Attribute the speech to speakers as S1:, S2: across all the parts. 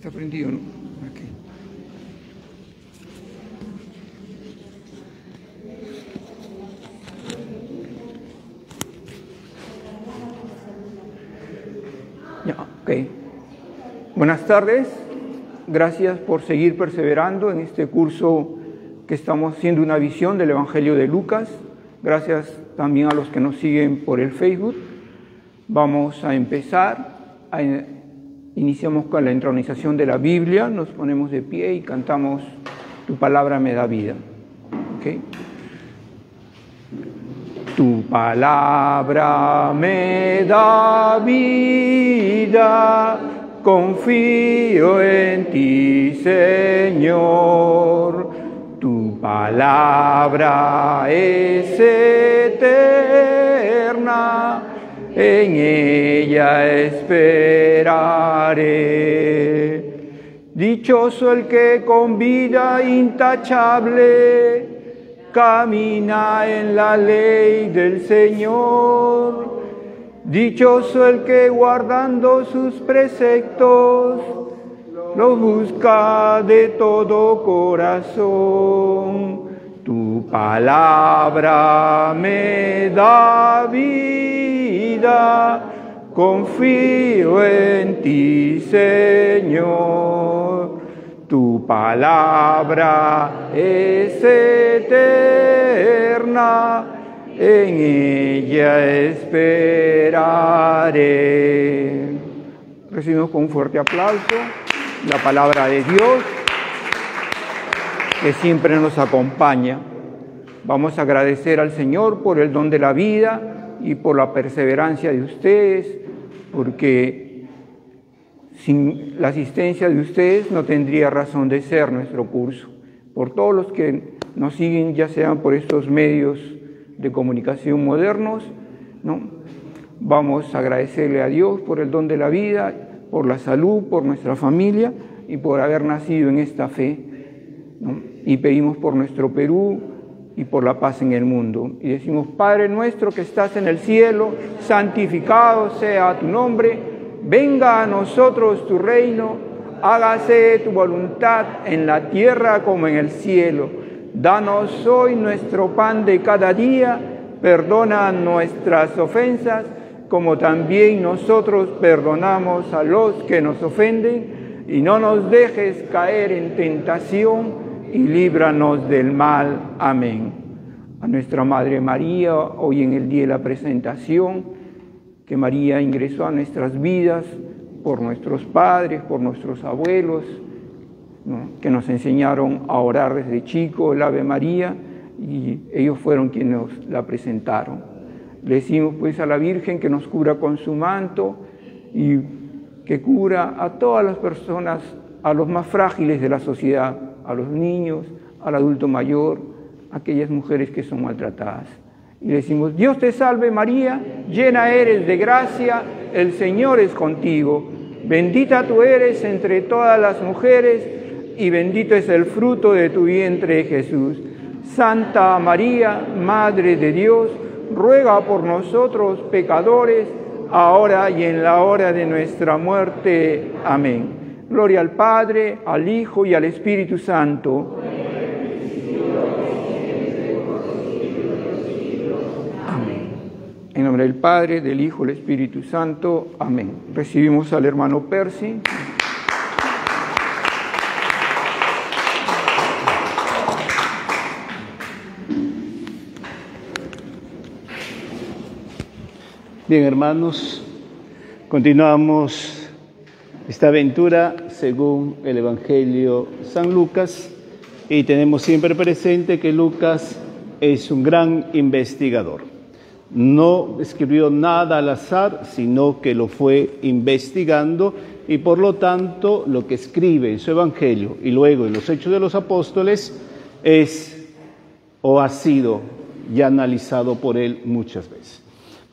S1: Está prendido, ¿no? Aquí. Ya, ok. Buenas tardes. Gracias por seguir perseverando en este curso que estamos haciendo una visión del Evangelio de Lucas. Gracias también a los que nos siguen por el Facebook. Vamos a empezar. Iniciamos con la entronización de la Biblia. Nos ponemos de pie y cantamos Tu palabra me da vida. ¿Okay? Tu palabra me da vida, confío en ti, Señor. Tu palabra es eterna, en ella esperaré. Dichoso el que con vida intachable camina en la ley del Señor. Dichoso el que guardando sus preceptos los busca de todo corazón. Tu palabra me da vida, confío en ti, Señor. Tu palabra es eterna, en ella esperaré. Recibimos con un fuerte aplauso la palabra de Dios, que siempre nos acompaña. Vamos a agradecer al Señor por el don de la vida y por la perseverancia de ustedes, porque sin la asistencia de ustedes no tendría razón de ser nuestro curso. Por todos los que nos siguen, ya sean por estos medios de comunicación modernos, ¿no? Vamos a agradecerle a Dios por el don de la vida, por la salud, por nuestra familia y por haber nacido en esta fe, ¿no? Y pedimos por nuestro Perú y por la paz en el mundo. Y decimos: Padre nuestro que estás en el cielo, santificado sea tu nombre. Venga a nosotros tu reino, hágase tu voluntad en la tierra como en el cielo. Danos hoy nuestro pan de cada día, perdona nuestras ofensas, como también nosotros perdonamos a los que nos ofenden, y no nos dejes caer en tentación, y líbranos del mal. Amén. A nuestra Madre María, hoy en el día de la presentación, que María ingresó a nuestras vidas por nuestros padres, por nuestros abuelos, ¿no? Que nos enseñaron a orar desde chico el Ave María, y ellos fueron quienes nos la presentaron. Le decimos pues a la Virgen que nos cubra con su manto y que cura a todas las personas, a los más frágiles de la sociedad, a los niños, al adulto mayor, a aquellas mujeres que son maltratadas. Y le decimos: Dios te salve María, llena eres de gracia, el Señor es contigo. Bendita tú eres entre todas las mujeres y bendito es el fruto de tu vientre, Jesús. Santa María, Madre de Dios, ruega por nosotros pecadores, ahora y en la hora de nuestra muerte. Amén. Gloria al Padre, al Hijo y al Espíritu Santo. En nombre del Padre, del Hijo y del Espíritu Santo. Amén. Recibimos al hermano Percy.
S2: Bien, hermanos, continuamos esta aventura según el Evangelio de San Lucas, y tenemos siempre presente que Lucas es un gran investigador. No escribió nada al azar, sino que lo fue investigando, y por lo tanto lo que escribe en su Evangelio y luego en los Hechos de los Apóstoles es o ha sido ya analizado por él muchas veces.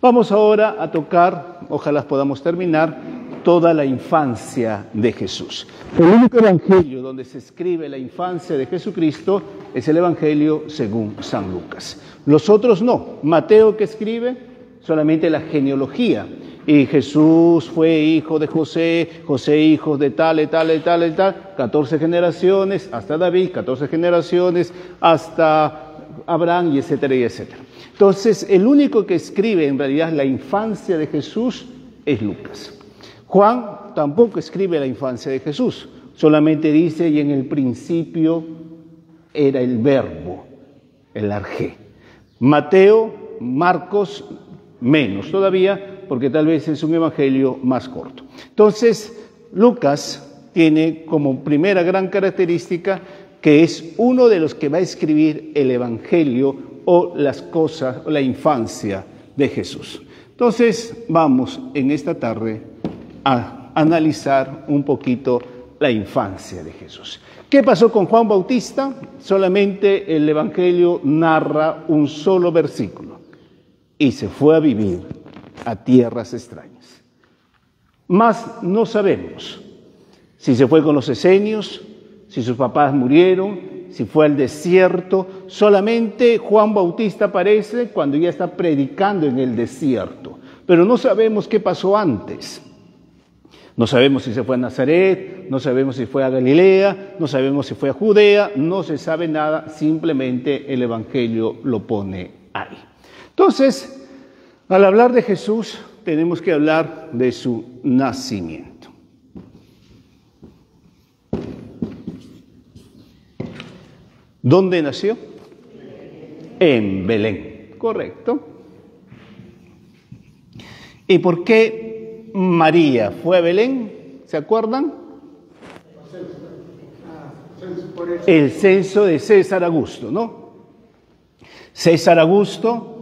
S2: Vamos ahora a tocar, ojalá podamos terminar, toda la infancia de Jesús. El único evangelio donde se escribe la infancia de Jesucristo es el Evangelio según San Lucas. Los otros no. Mateo, que escribe solamente la genealogía, Y Jesús fue hijo de José, José hijo de tal, 14 generaciones, hasta David, 14 generaciones, hasta Abraham, y etcétera, y etcétera. Entonces, el único que escribe en realidad la infancia de Jesús es Lucas. Juan tampoco escribe la infancia de Jesús, solamente dice, y en el principio era el verbo, el arjé. Mateo, Marcos, menos todavía, porque tal vez es un evangelio más corto. Entonces, Lucas tiene como primera gran característica que es uno de los que va a escribir el evangelio o las cosas, o la infancia de Jesús. Entonces, vamos en esta tarde a analizar un poquito la infancia de Jesús. ¿Qué pasó con Juan Bautista? Solamente el evangelio narra un solo versículo. Y se fue a vivir a tierras extrañas. Más no sabemos si se fue con los esenios, si sus papás murieron, si fue al desierto. Solamente Juan Bautista aparece cuando ya está predicando en el desierto. Pero no sabemos qué pasó antes. No sabemos si se fue a Nazaret, no sabemos si fue a Galilea, no sabemos si fue a Judea, no se sabe nada, simplemente el evangelio lo pone ahí. Entonces, al hablar de Jesús, tenemos que hablar de su nacimiento. ¿Dónde nació? En Belén, correcto. ¿Y por qué María fue a Belén? ¿Se acuerdan? El censo de César Augusto, ¿no? César Augusto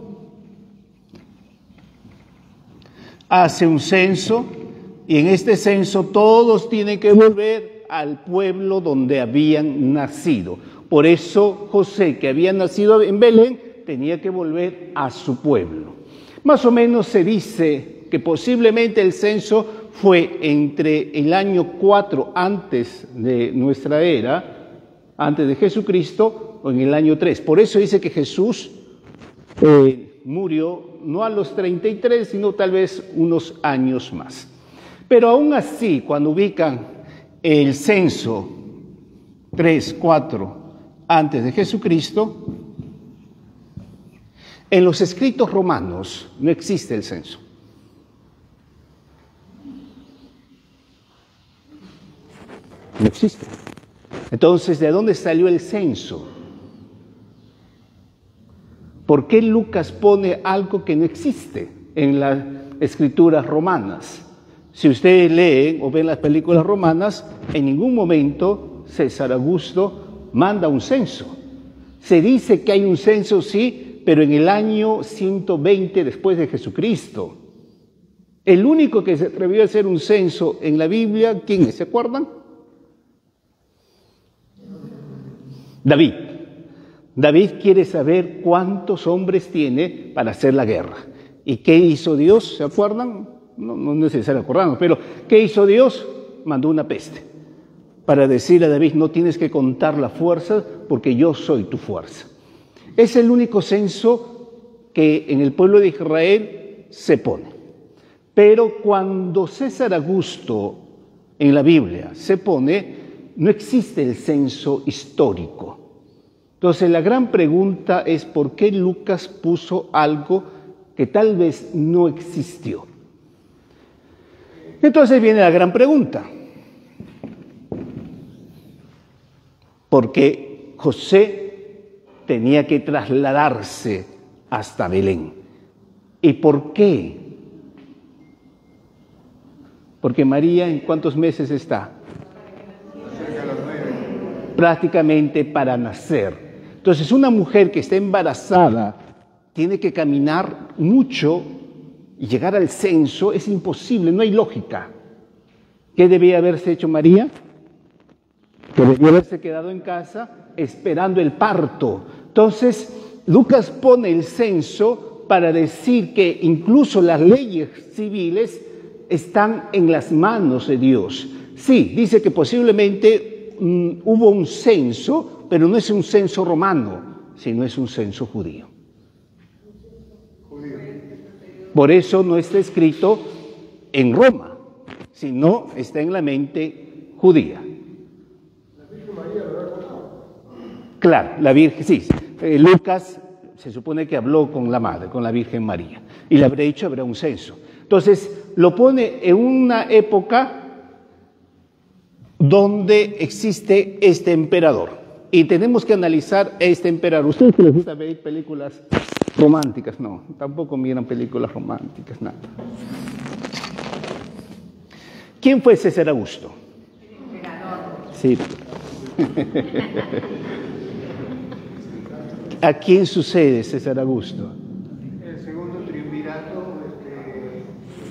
S2: hace un censo y en este censo todos tienen que volver al pueblo donde habían nacido. Por eso José, que había nacido en Belén, tenía que volver a su pueblo. Más o menos se dice que posiblemente el censo fue entre el año 4 antes de nuestra era, antes de Jesucristo, o en el año 3. Por eso dice que Jesús murió no a los 33, sino tal vez unos años más. Pero aún así, cuando ubican el censo 3, 4 antes de Jesucristo, en los escritos romanos no existe el censo. No existe. Entonces, ¿de dónde salió el censo? ¿Por qué Lucas pone algo que no existe en las escrituras romanas? Si ustedes leen o ven las películas romanas, en ningún momento César Augusto manda un censo. Se dice que hay un censo, sí, pero en el año 120 después de Jesucristo. El único que se atrevió a hacer un censo en la Biblia, ¿quién es? ¿Se acuerdan? David. David quiere saber cuántos hombres tiene para hacer la guerra. ¿Y qué hizo Dios? ¿Se acuerdan? No es necesario acordarnos, pero ¿qué hizo Dios? Mandó una peste para decirle a David, no tienes que contar la fuerza porque yo soy tu fuerza. Es el único censo que en el pueblo de Israel se pone. Pero cuando César Augusto en la Biblia se pone, no existe el censo histórico. Entonces la gran pregunta es ¿por qué Lucas puso algo que tal vez no existió? Entonces viene la gran pregunta. ¿Por qué José tenía que trasladarse hasta Belén? ¿Y por qué? Porque María, ¿en cuántos meses está? Prácticamente para nacer. Entonces, una mujer que está embarazada tiene que caminar mucho y llegar al censo es imposible, no hay lógica. ¿Qué debía haberse hecho María? Que debía haberse quedado en casa esperando el parto. Entonces, Lucas pone el censo para decir que incluso las leyes civiles están en las manos de Dios. Sí, dice que posiblemente hubo un censo, pero no es un censo romano, sino es un censo judío. Por eso no está escrito en Roma, sino está en la mente judía. ¿La Virgen María lo ha contado? Claro, la Virgen, sí. Lucas se supone que habló con la madre, con la Virgen María, y le habrá dicho, habrá un censo. Entonces, lo pone en una época donde existe este emperador, y tenemos que analizar a este emperador. ¿Ustedes que les gusta ver películas románticas? No, tampoco miran películas románticas, nada. ¿Quién fue César Augusto? El emperador. Sí. ¿A quién sucede César Augusto?
S3: El segundo triunvirato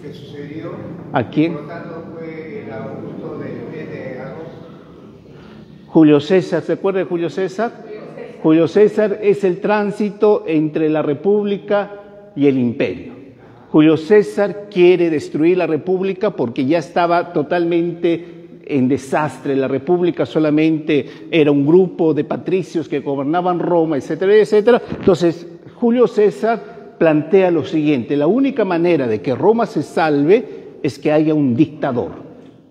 S3: que sucedió.
S2: ¿A quién?
S3: Por lo tanto fue el Augusto del mes de agosto.
S2: Julio César, ¿se acuerda de Julio César? Julio César es el tránsito entre la República y el Imperio. Julio César quiere destruir la República porque ya estaba totalmente en desastre. La República solamente era un grupo de patricios que gobernaban Roma, etcétera, etcétera. Entonces, Julio César plantea lo siguiente: la única manera de que Roma se salve es que haya un dictador,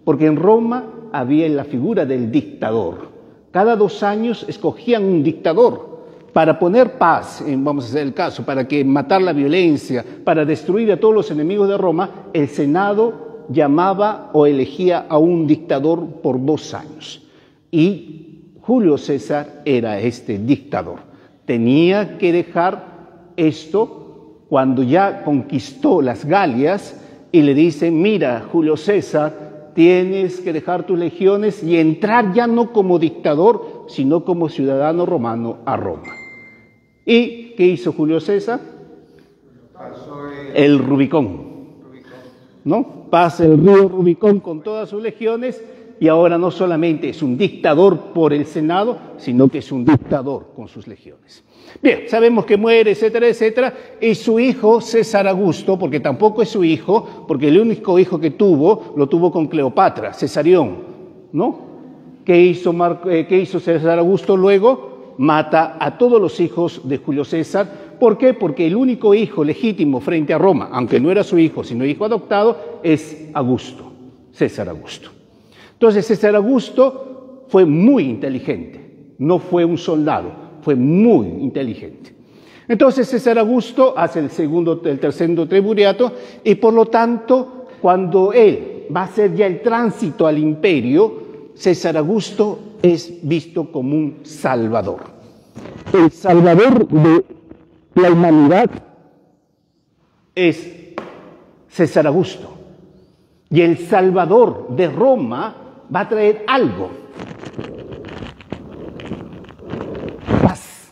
S2: porque en Roma había la figura del dictador. Cada 2 años escogían un dictador para poner paz, vamos a hacer el caso, para que matar la violencia, para destruir a todos los enemigos de Roma. El Senado llamaba o elegía a un dictador por 2 años. Y Julio César era este dictador. Tenía que dejar esto cuando ya conquistó las Galias y le dicen: mira, Julio César, tienes que dejar tus legiones y entrar ya no como dictador, sino como ciudadano romano a Roma. ¿Y qué hizo Julio César?
S3: Pasó
S2: el Rubicón, ¿no? Pasa el río Rubicón con todas sus legiones, y ahora no solamente es un dictador por el Senado, sino que es un dictador con sus legiones. Bien, sabemos que muere, etcétera, etcétera, y su hijo César Augusto, porque tampoco es su hijo, porque el único hijo que tuvo, lo tuvo con Cleopatra, Cesarión, ¿no? ¿Qué hizo César Augusto luego? Mata a todos los hijos de Julio César. ¿Por qué? Porque el único hijo legítimo frente a Roma, aunque no era su hijo, sino hijo adoptado, es Augusto, César Augusto. Entonces, César Augusto fue muy inteligente, no fue un soldado, fue muy inteligente. Entonces, César Augusto hace el tercer triunvirato, y por lo tanto, cuando él va a hacer ya el tránsito al imperio, César Augusto es visto como un salvador. El salvador de la humanidad es César Augusto. Y el salvador de Roma va a traer algo: paz.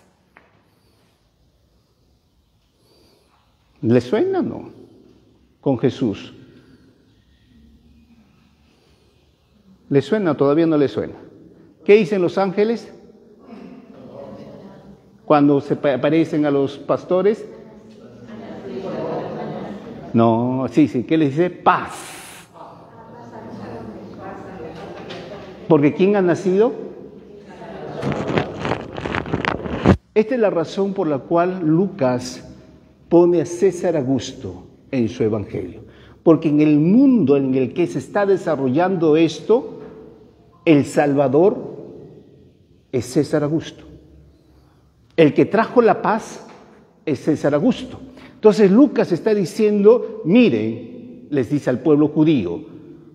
S2: ¿Le suena o no? Con Jesús. ¿Le suena o todavía no le suena? ¿Qué dicen los ángeles cuando se aparecen a los pastores? No, sí, ¿qué les dice? Paz. Porque ¿quién ha nacido? Esta es la razón por la cual Lucas pone a César Augusto en su evangelio. Porque en el mundo en el que se está desarrollando esto, el Salvador es César Augusto. El que trajo la paz es César Augusto. Entonces Lucas está diciendo: miren, les dice al pueblo judío,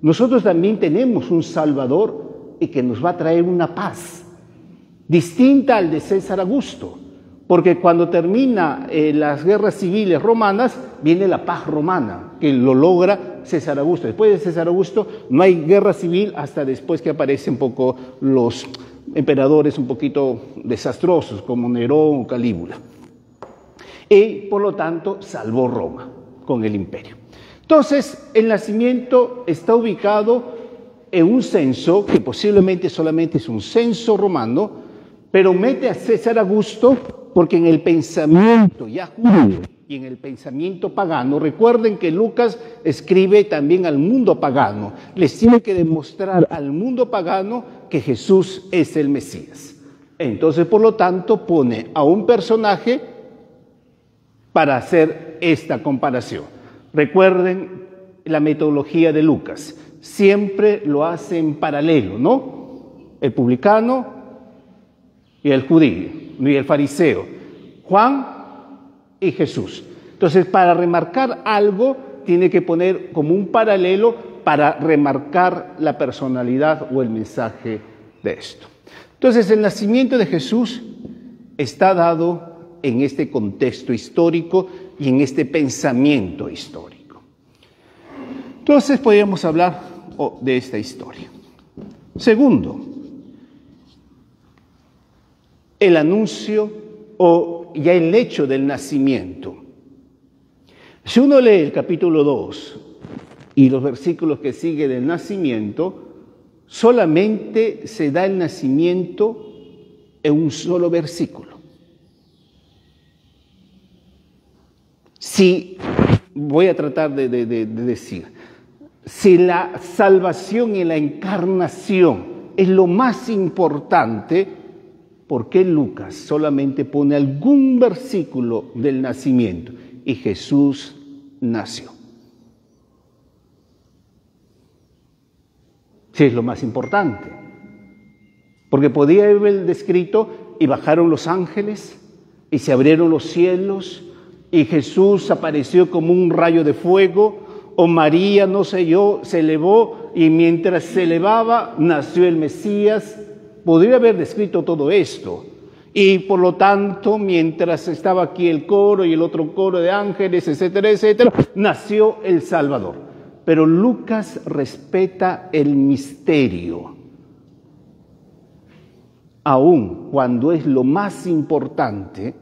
S2: nosotros también tenemos un Salvador y que nos va a traer una paz distinta al de César Augusto. Porque cuando termina las guerras civiles romanas, viene la paz romana, que lo logra César Augusto. Después de César Augusto no hay guerra civil hasta después que aparecen un poco los emperadores un poquito desastrosos, como Nerón o Calígula. Y por lo tanto salvó Roma con el imperio. Entonces el nacimiento está ubicado en un censo, que posiblemente solamente es un censo romano, pero mete a César Augusto porque en el pensamiento ya judío y en el pensamiento pagano, recuerden que Lucas escribe también al mundo pagano, les tiene que demostrar al mundo pagano que Jesús es el Mesías. Entonces, por lo tanto, pone a un personaje para hacer esta comparación. Recuerden la metodología de Lucas. Siempre lo hace en paralelo, ¿no? El publicano y el judío, y el fariseo, Juan y Jesús. Entonces, para remarcar algo, tiene que poner como un paralelo para remarcar la personalidad o el mensaje de esto. Entonces, el nacimiento de Jesús está dado en este contexto histórico y en este pensamiento histórico. Entonces, podríamos hablar de esta historia. Segundo, el anuncio o ya el hecho del nacimiento. Si uno lee el capítulo 2 y los versículos que siguen del nacimiento, solamente se da el nacimiento en un solo versículo. Si, voy a tratar de decir, si la salvación y la encarnación es lo más importante, ¿por qué Lucas solamente pone algún versículo del nacimiento? Y Jesús nació. Sí, es lo más importante. Porque podía haber descrito, y bajaron los ángeles, y se abrieron los cielos, y Jesús apareció como un rayo de fuego, o María, no sé yo, se elevó, y mientras se elevaba, nació el Mesías. Podría haber descrito todo esto. Y por lo tanto, mientras estaba aquí el coro y el otro coro de ángeles, etcétera, etcétera, nació el Salvador. Pero Lucas respeta el misterio. Aun cuando es lo más importante,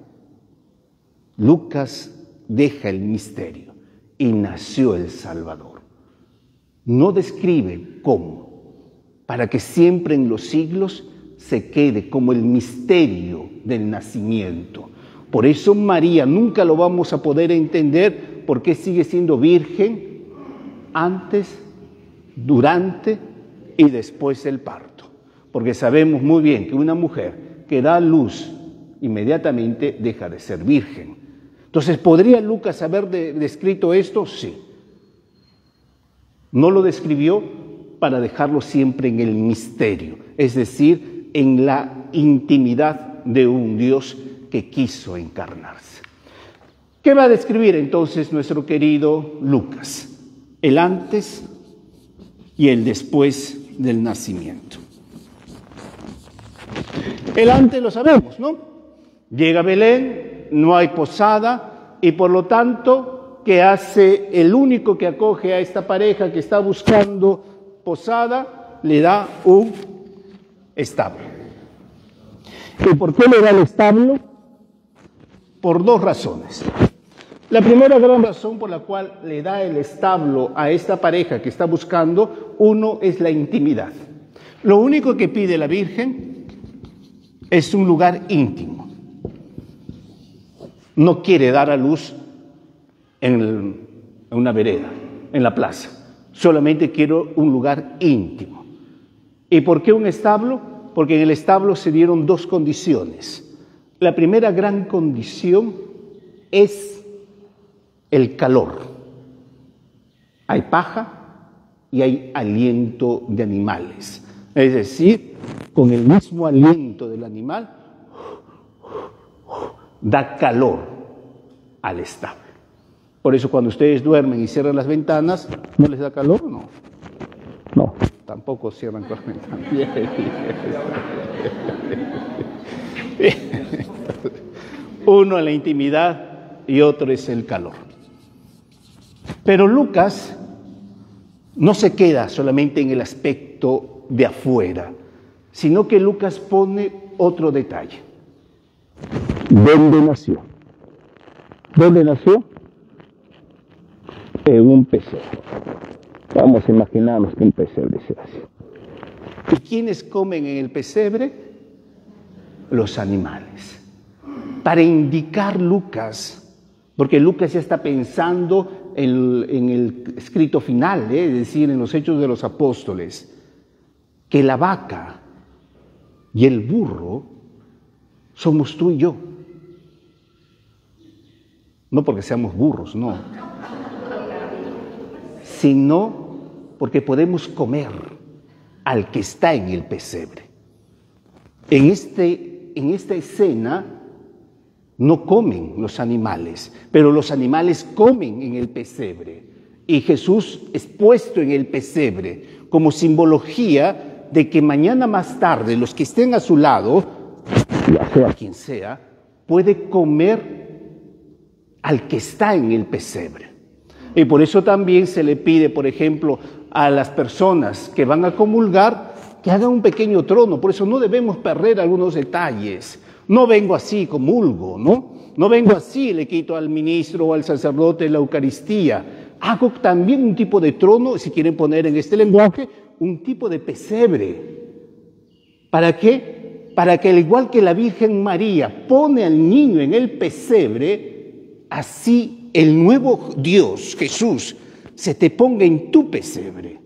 S2: Lucas deja el misterio y nació el Salvador. No describe cómo, para que siempre en los siglos se quede como el misterio del nacimiento. Por eso María nunca lo vamos a poder entender por qué sigue siendo virgen antes, durante y después del parto. Porque sabemos muy bien que una mujer que da a luz inmediatamente deja de ser virgen. Entonces, ¿podría Lucas haber descrito esto? Sí. No lo describió para dejarlo siempre en el misterio, es decir, en la intimidad de un Dios que quiso encarnarse. ¿Qué va a describir entonces nuestro querido Lucas? El antes y el después del nacimiento. El antes lo sabemos, ¿no? Llega a Belén, no hay posada y por lo tanto, ¿qué hace el único que acoge a esta pareja que está buscando posada? Le da un establo. ¿Y por qué le da el establo? Por dos razones. La primera gran razón por la cual le da el establo a esta pareja que está buscando, uno es la intimidad. Lo único que pide la Virgen es un lugar íntimo. No quiere dar a luz en una vereda, en la plaza. Solamente quiero un lugar íntimo. ¿Y por qué un establo? Porque en el establo se dieron dos condiciones. La primera gran condición es el calor. Hay paja y hay aliento de animales. Es decir, con el mismo aliento del animal, da calor al establo. Por eso cuando ustedes duermen y cierran las ventanas, ¿no les da calor? No. No, tampoco cierran con las ventanas. Uno a la intimidad y otro es el calor. Pero Lucas no se queda solamente en el aspecto de afuera, sino que Lucas pone otro detalle. ¿Dónde nació? ¿Dónde nació? En un pesebre. Vamos a imaginarnos que un pesebre se hace. ¿Y quiénes comen en el pesebre? Los animales. Para indicar Lucas, porque Lucas ya está pensando en el escrito final, es decir, en los Hechos de los Apóstoles, que la vaca y el burro somos tú y yo. No porque seamos burros, no. sino porque podemos comer al que está en el pesebre. En esta escena no comen los animales, pero los animales comen en el pesebre. Y Jesús es puesto en el pesebre como simbología de que mañana más tarde los que estén a su lado, ya sea quien sea, puede comer al que está en el pesebre. Y por eso también se le pide, por ejemplo, a las personas que van a comulgar que hagan un pequeño trono. Por eso no debemos perder algunos detalles. No vengo así, comulgo, ¿no? No vengo así, le quito al ministro o al sacerdote la Eucaristía. Hago también un tipo de trono, si quieren poner en este lenguaje, un tipo de pesebre. ¿Para qué? Para que al igual que la Virgen María pone al niño en el pesebre, así el nuevo Dios, Jesús, se te ponga en tu pesebre,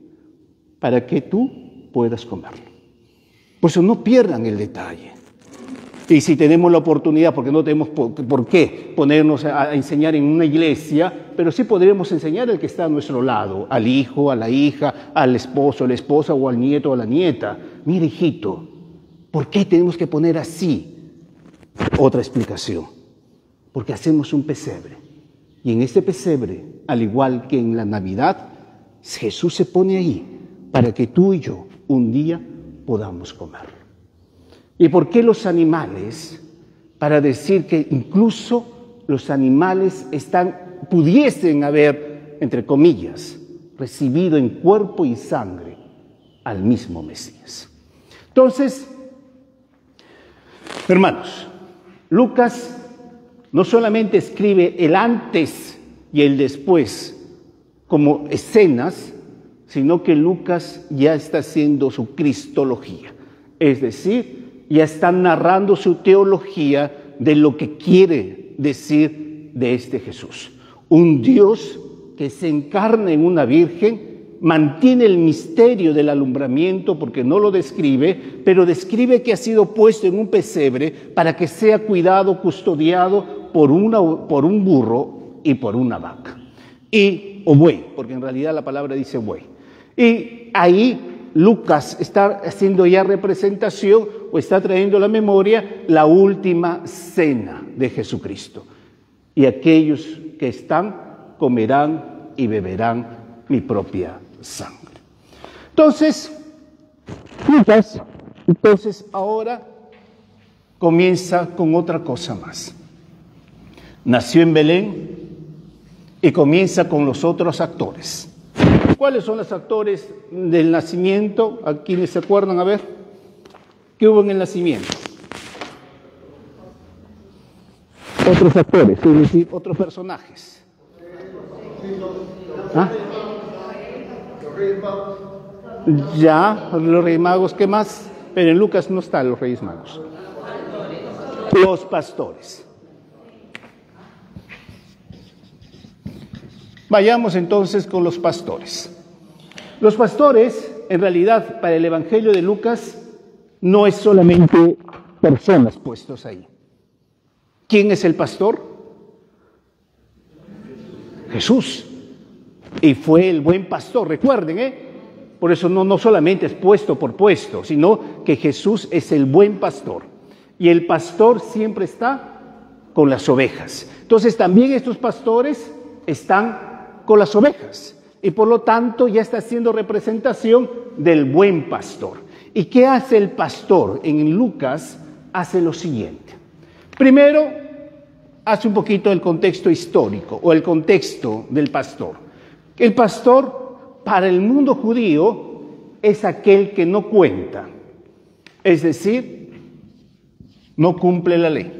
S2: para que tú puedas comerlo. Por eso no pierdan el detalle. Y si tenemos la oportunidad, porque no tenemos por qué ponernos a enseñar en una iglesia, pero sí podremos enseñar al que está a nuestro lado, al hijo, a la hija, al esposo, a la esposa o al nieto o a la nieta. Mira, hijito, ¿por qué tenemos que poner así? Otra explicación. Porque hacemos un pesebre. Y en este pesebre, al igual que en la Navidad, Jesús se pone ahí para que tú y yo un día podamos comerlo. ¿Y por qué los animales? Para decir que incluso los animales pudiesen haber, entre comillas, recibido en cuerpo y sangre al mismo Mesías. Entonces, hermanos, Lucas no solamente escribe el antes y el después como escenas, sino que Lucas ya está haciendo su cristología, es decir, ya está narrando su teología de lo que quiere decir de este Jesús. Un Dios que se encarna en una virgen, mantiene el misterio del alumbramiento porque no lo describe, pero describe que ha sido puesto en un pesebre para que sea cuidado, custodiado por un burro y por una vaca. O buey, porque en realidad la palabra dice buey. Y ahí Lucas está haciendo ya representación o está trayendo a la memoria la última cena de Jesucristo. Y aquellos que están comerán y beberán mi propia sangre. Entonces, Lucas, ahora comienza con otra cosa más. Nació en Belén y comienza con los otros actores. ¿Cuáles son los actores del nacimiento? ¿A quienes se acuerdan? A ver, ¿qué hubo en el nacimiento? Otros actores, es decir, otros personajes. ¿Ah? Ya, los Reyes Magos, ¿qué más? Pero en Lucas no están los Reyes Magos. Los pastores. Vayamos entonces con los pastores. Los pastores, en realidad, para el Evangelio de Lucas, no es solamente personas puestos ahí. ¿Quién es el pastor? Jesús. Y fue el buen pastor, recuerden, Por eso no solamente es puesto por puesto, sino que Jesús es el buen pastor. Y el pastor siempre está con las ovejas. Entonces también estos pastores están con las ovejas y por lo tanto ya está haciendo representación del buen pastor. ¿Y qué hace el pastor? En Lucas hace lo siguiente. Primero, hace un poquito el contexto histórico o el contexto del pastor. El pastor para el mundo judío es aquel que no cuenta, es decir, no cumple la ley.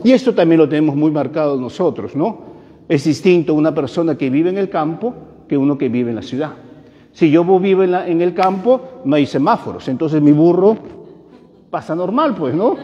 S2: Y esto también lo tenemos muy marcado nosotros, ¿no? Es distinto una persona que vive en el campo que uno que vive en la ciudad. Si yo vivo en el campo, no hay semáforos, entonces mi burro pasa normal, pues, ¿no?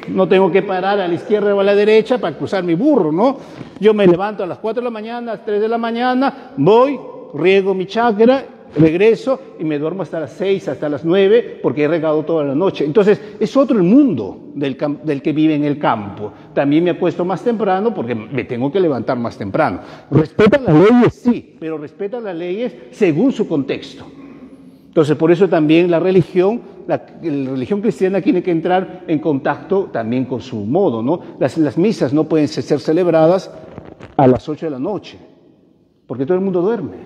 S2: No tengo que parar a la izquierda o a la derecha para cruzar mi burro, ¿no? Yo me levanto a las 4 de la mañana, a las 3 de la mañana, voy, riego mi chacra regreso y me duermo hasta las 6, hasta las 9, porque he regado toda la noche. Entonces, es otro el mundo del que vive en el campo. También me acuesto más temprano porque me tengo que levantar más temprano. Respeta las leyes, sí, pero respeta las leyes según su contexto. Entonces, por eso también la religión cristiana tiene que entrar en contacto también con su modo, ¿no? Las misas no pueden ser celebradas a las 8 de la noche, porque todo el mundo duerme.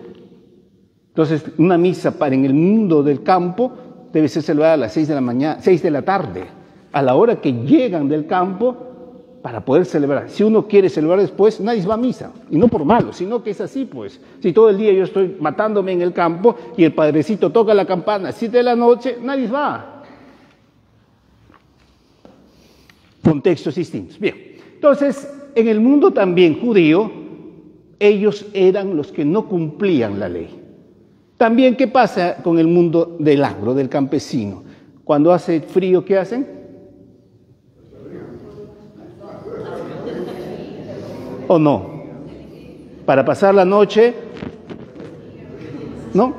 S2: Entonces, una misa en el mundo del campo debe ser celebrada a las 6 de la tarde, a la hora que llegan del campo para poder celebrar. Si uno quiere celebrar después, nadie va a misa, y no por malo, sino que es así, pues. Si todo el día yo estoy matándome en el campo y el padrecito toca la campana a 7 de la noche, nadie va. Contextos distintos. Bien, entonces, en el mundo también judío, ellos eran los que no cumplían la ley. También, ¿qué pasa con el mundo del agro, del campesino? Cuando hace frío, ¿qué hacen? ¿O no? Para pasar la noche, ¿no?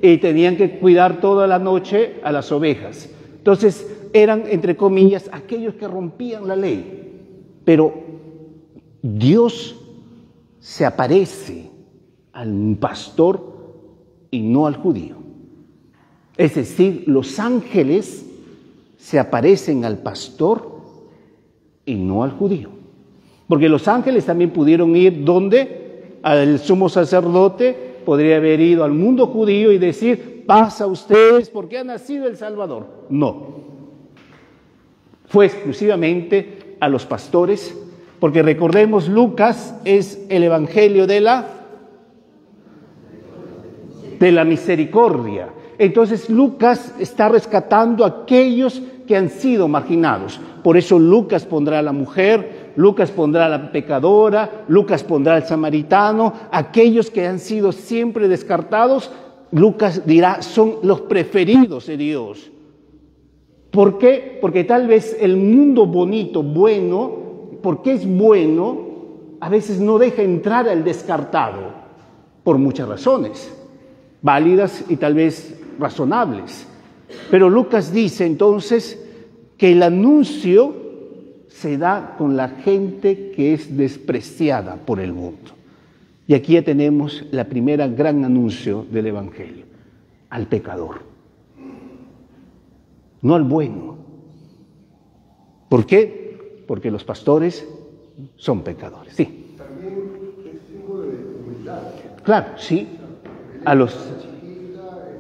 S2: Y tenían que cuidar toda la noche a las ovejas. Entonces, eran, entre comillas, aquellos que rompían la ley. Pero Dios se aparece al pastor y no al judío. Es decir, los ángeles se aparecen al pastor y no al judío. Porque los ángeles también pudieron ir, ¿dónde? Al sumo sacerdote, podría haber ido al mundo judío y decir, paz a ustedes porque ha nacido el Salvador. No. Fue exclusivamente a los pastores, porque recordemos, Lucas es el evangelio de la misericordia. Entonces Lucas está rescatando a aquellos que han sido marginados. Por eso Lucas pondrá a la mujer, Lucas pondrá a la pecadora, Lucas pondrá al samaritano, aquellos que han sido siempre descartados. Lucas dirá, son los preferidos de Dios. ¿Por qué? Porque tal vez el mundo bonito, bueno, porque es bueno, a veces no deja entrar al descartado, por muchas razones, válidas y tal vez razonables. Pero Lucas dice entonces que el anuncio se da con la gente que es despreciada por el mundo. Y aquí ya tenemos la primera gran anuncio del Evangelio, al pecador, no al bueno. ¿Por qué? Porque los pastores son pecadores. Sí.
S3: También es símbolo de humildad.
S2: Claro, sí.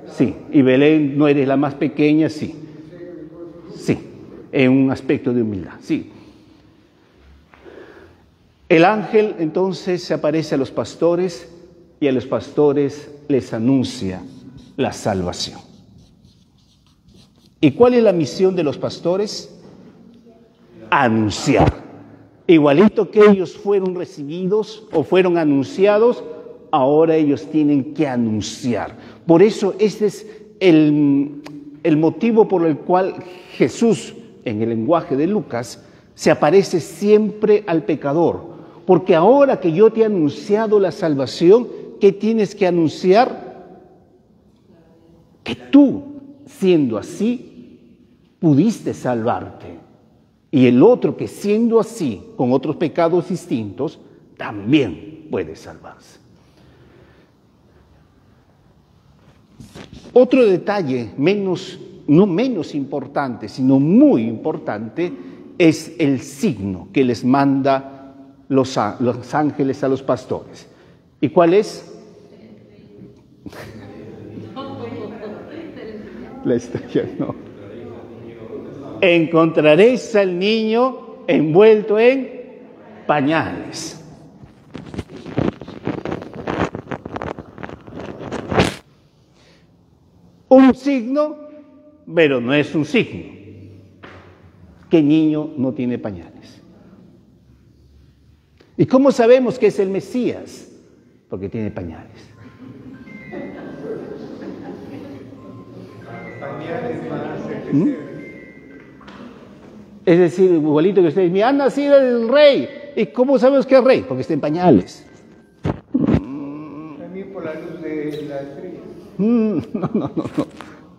S2: Sí, y Belén no eres la más pequeña, sí. Sí, en un aspecto de humildad, sí. El ángel entonces se aparece a los pastores y a los pastores les anuncia la salvación. ¿Y cuál es la misión de los pastores? Anunciar. Igualito que ellos fueron recibidos o fueron anunciados, ahora ellos tienen que anunciar. Por eso este es el motivo por el cual Jesús, en el lenguaje de Lucas, se aparece siempre al pecador. Porque ahora que yo te he anunciado la salvación, ¿qué tienes que anunciar? Que tú, siendo así, pudiste salvarte. Y el otro que siendo así, con otros pecados distintos, también puede salvarse. Otro detalle no menos importante, sino muy importante, es el signo que les manda los ángeles a los pastores. ¿Y cuál es? La estrella, no. Encontraréis al niño envuelto en pañales. Un signo, pero no es un signo. ¿Qué niño no tiene pañales? ¿Y cómo sabemos que es el Mesías? Porque tiene pañales. Es decir, igualito que ustedes, me han nacido el rey. ¿Y cómo sabemos que es rey? Porque está en pañales.
S3: También por la luz de la estrella.
S2: No.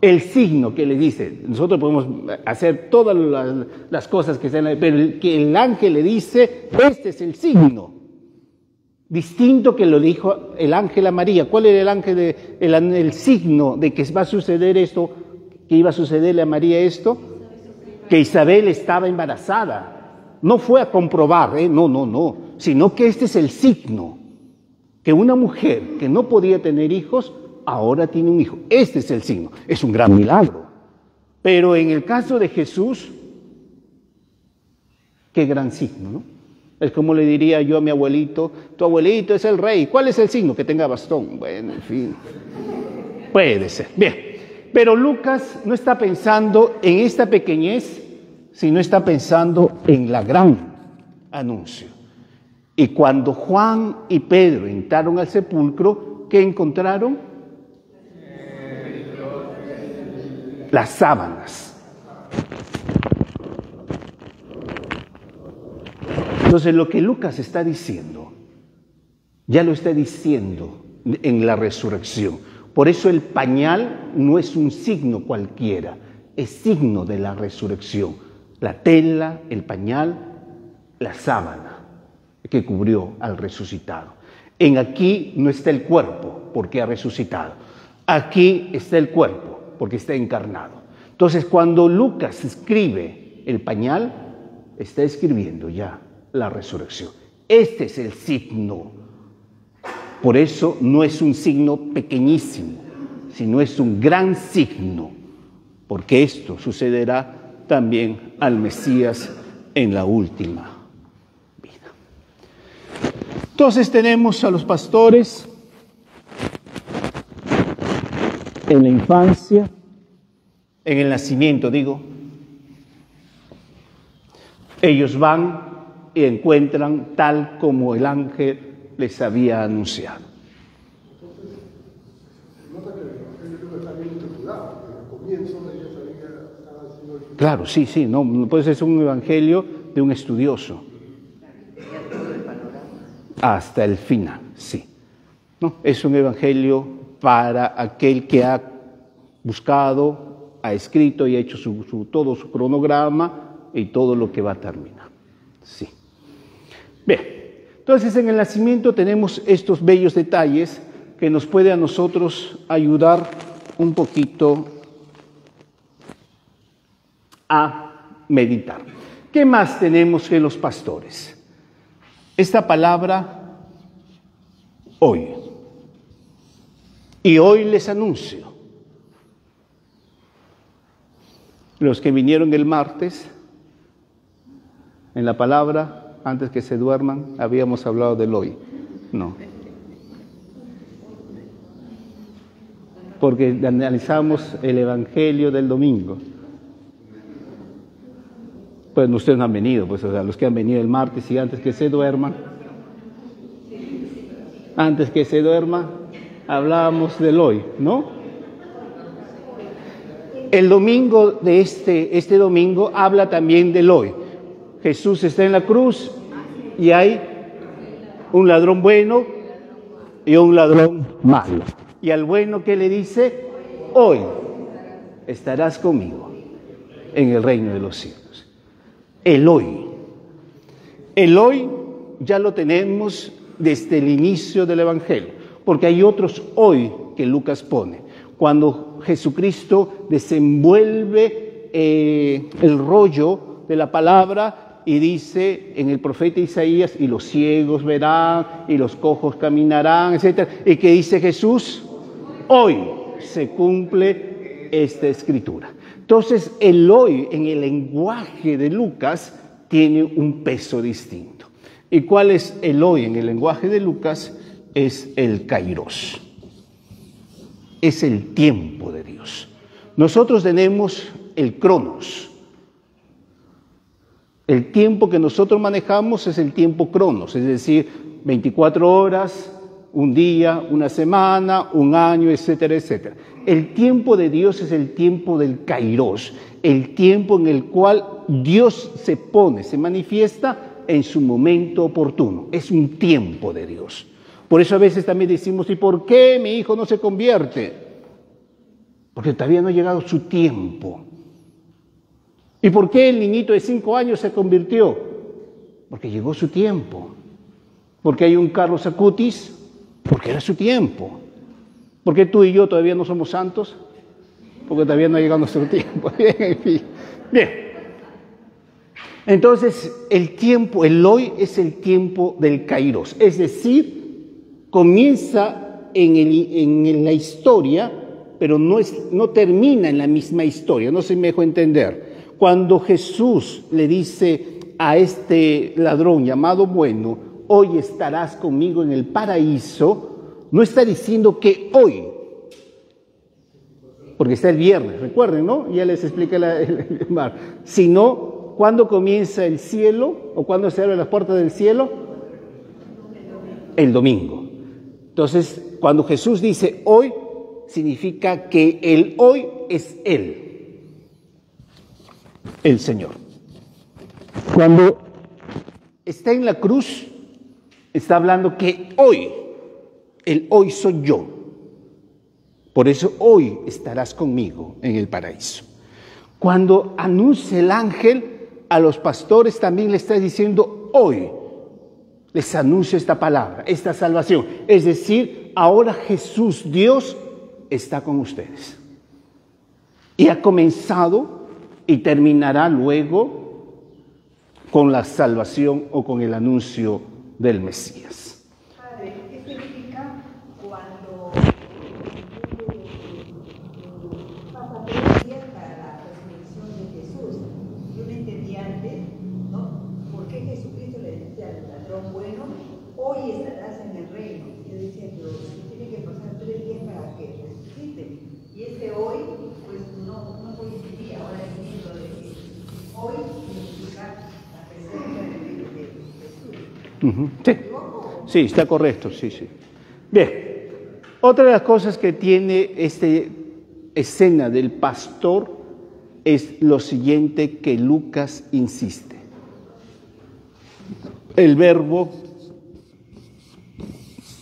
S2: El signo que le dice, nosotros podemos hacer todas las cosas que están ahí, pero el ángel le dice, este es el signo. Distinto que lo dijo el ángel a María. ¿Cuál era el ángel el signo de que va a suceder esto, que iba a sucederle a María esto? Que Isabel estaba embarazada. No fue a comprobar, no, sino que este es el signo, que una mujer que no podía tener hijos, ahora tiene un hijo. Este es el signo. Es un gran milagro. Pero en el caso de Jesús, qué gran signo, ¿no? Es como le diría yo a mi abuelito, tu abuelito es el rey. ¿Cuál es el signo? Que tenga bastón. Bueno, en fin. Puede ser. Bien. Pero Lucas no está pensando en esta pequeñez, sino está pensando en la gran anuncio. Y cuando Juan y Pedro entraron al sepulcro, ¿qué encontraron? Las sábanas. Entonces lo que Lucas está diciendo, ya lo está diciendo en la resurrección. Por eso el pañal no es un signo cualquiera, es signo de la resurrección. La tela, el pañal, la sábana que cubrió al resucitado. En aquí no está el cuerpo porque ha resucitado. Aquí está el cuerpo porque está encarnado. Entonces cuando Lucas escribe el pañal, está escribiendo ya la resurrección. Este es el signo. Por eso no es un signo pequeñísimo, sino es un gran signo, porque esto sucederá también al Mesías en la última vida. Entonces tenemos a los pastores en la infancia, en el nacimiento, digo. Ellos van y encuentran tal como el ángel les había anunciado. Claro, sí, no puede ser un evangelio de un estudioso. Hasta el final, sí. No, es un evangelio para aquel que ha buscado, ha escrito y ha hecho todo su cronograma y todo lo que va a terminar. Sí. Bien, entonces en el nacimiento tenemos estos bellos detalles que nos puede a nosotros ayudar un poquito a meditar. ¿Qué más tenemos que los pastores? Esta palabra, hoy. Y hoy les anuncio. Los que vinieron el martes, en la palabra, antes que se duerman, habíamos hablado del hoy. No. Porque analizamos el evangelio del domingo. Pues ustedes no han venido, pues, o sea, los que han venido el martes y antes que se duerman. Antes que se duerma, hablábamos del hoy, ¿no? El domingo de este domingo habla también del hoy. Jesús está en la cruz y hay un ladrón bueno y un ladrón malo. Y al bueno, ¿qué le dice? Hoy estarás conmigo en el reino de los cielos. El hoy. El hoy ya lo tenemos desde el inicio del Evangelio, porque hay otros hoy que Lucas pone. Cuando Jesucristo desenvuelve el rollo de la palabra y dice en el profeta Isaías, y los ciegos verán, y los cojos caminarán, etc. ¿Y qué dice Jesús? Hoy se cumple esta escritura. Entonces, el hoy en el lenguaje de Lucas tiene un peso distinto. ¿Y cuál es el hoy en el lenguaje de Lucas? Es el kairos. Es el tiempo de Dios. Nosotros tenemos el cronos. El tiempo que nosotros manejamos es el tiempo cronos, es decir, 24 horas, un día, una semana, un año, etcétera, etcétera. El tiempo de Dios es el tiempo del kairos, el tiempo en el cual Dios se pone, se manifiesta en su momento oportuno. Es un tiempo de Dios. Por eso a veces también decimos, ¿y por qué mi hijo no se convierte? porque todavía no ha llegado su tiempo. ¿Y por qué el niñito de 5 años se convirtió? Porque llegó su tiempo. Porque hay un Carlos Acutis, porque era su tiempo. ¿Por qué tú y yo todavía no somos santos? Porque todavía no ha llegado nuestro tiempo. Bien, en fin. Bien. Entonces, el tiempo, el hoy es el tiempo del Kairos. Es decir, comienza en la historia, pero no termina en la misma historia. No se me dejó entender. Cuando Jesús le dice a este ladrón llamado bueno, hoy estarás conmigo en el paraíso, no está diciendo que hoy, porque está el viernes, recuerden, ¿no? Ya les expliqué el mar, sino cuando comienza el cielo o cuando se abren las puertas del cielo, el domingo. Entonces, cuando Jesús dice hoy, significa que el hoy es Él. El Señor. Cuando está en la cruz, está hablando que hoy, el hoy soy yo. Por eso hoy estarás conmigo en el paraíso. Cuando anuncia el ángel, a los pastores también le está diciendo hoy, les anuncio esta palabra, esta salvación. Es decir, ahora Jesús, Dios, está con ustedes. Y ha comenzado y terminará luego con la salvación o con el anuncio del Mesías.
S4: Padre, ¿qué significa cuando pasa 3 días para la resurrección de Jesús? Yo me entendí antes, ¿no? ¿Por qué Jesucristo le dice al ladrón bueno, hoy estarás en el reino? Yo decía, pero tiene que pasar 3 días para que resucite. Y ese hoy, pues no coincidía. Ahora entiendo de que hoy significa la presencia de Jesús.
S2: Sí, está correcto, sí. Bien, otra de las cosas que tiene esta escena del pastor es lo siguiente que Lucas insiste. El verbo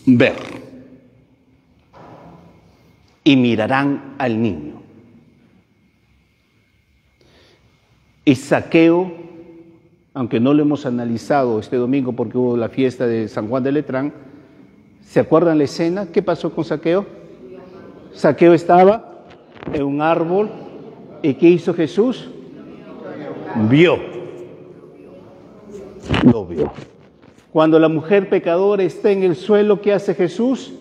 S2: ver. Y mirarán al niño. Y Zaqueo, aunque no lo hemos analizado este domingo porque hubo la fiesta de San Juan de Letrán, ¿se acuerdan la escena? ¿Qué pasó con Zaqueo? Zaqueo estaba en un árbol y ¿qué hizo Jesús? Lo vio. Cuando la mujer pecadora está en el suelo, ¿qué hace Jesús?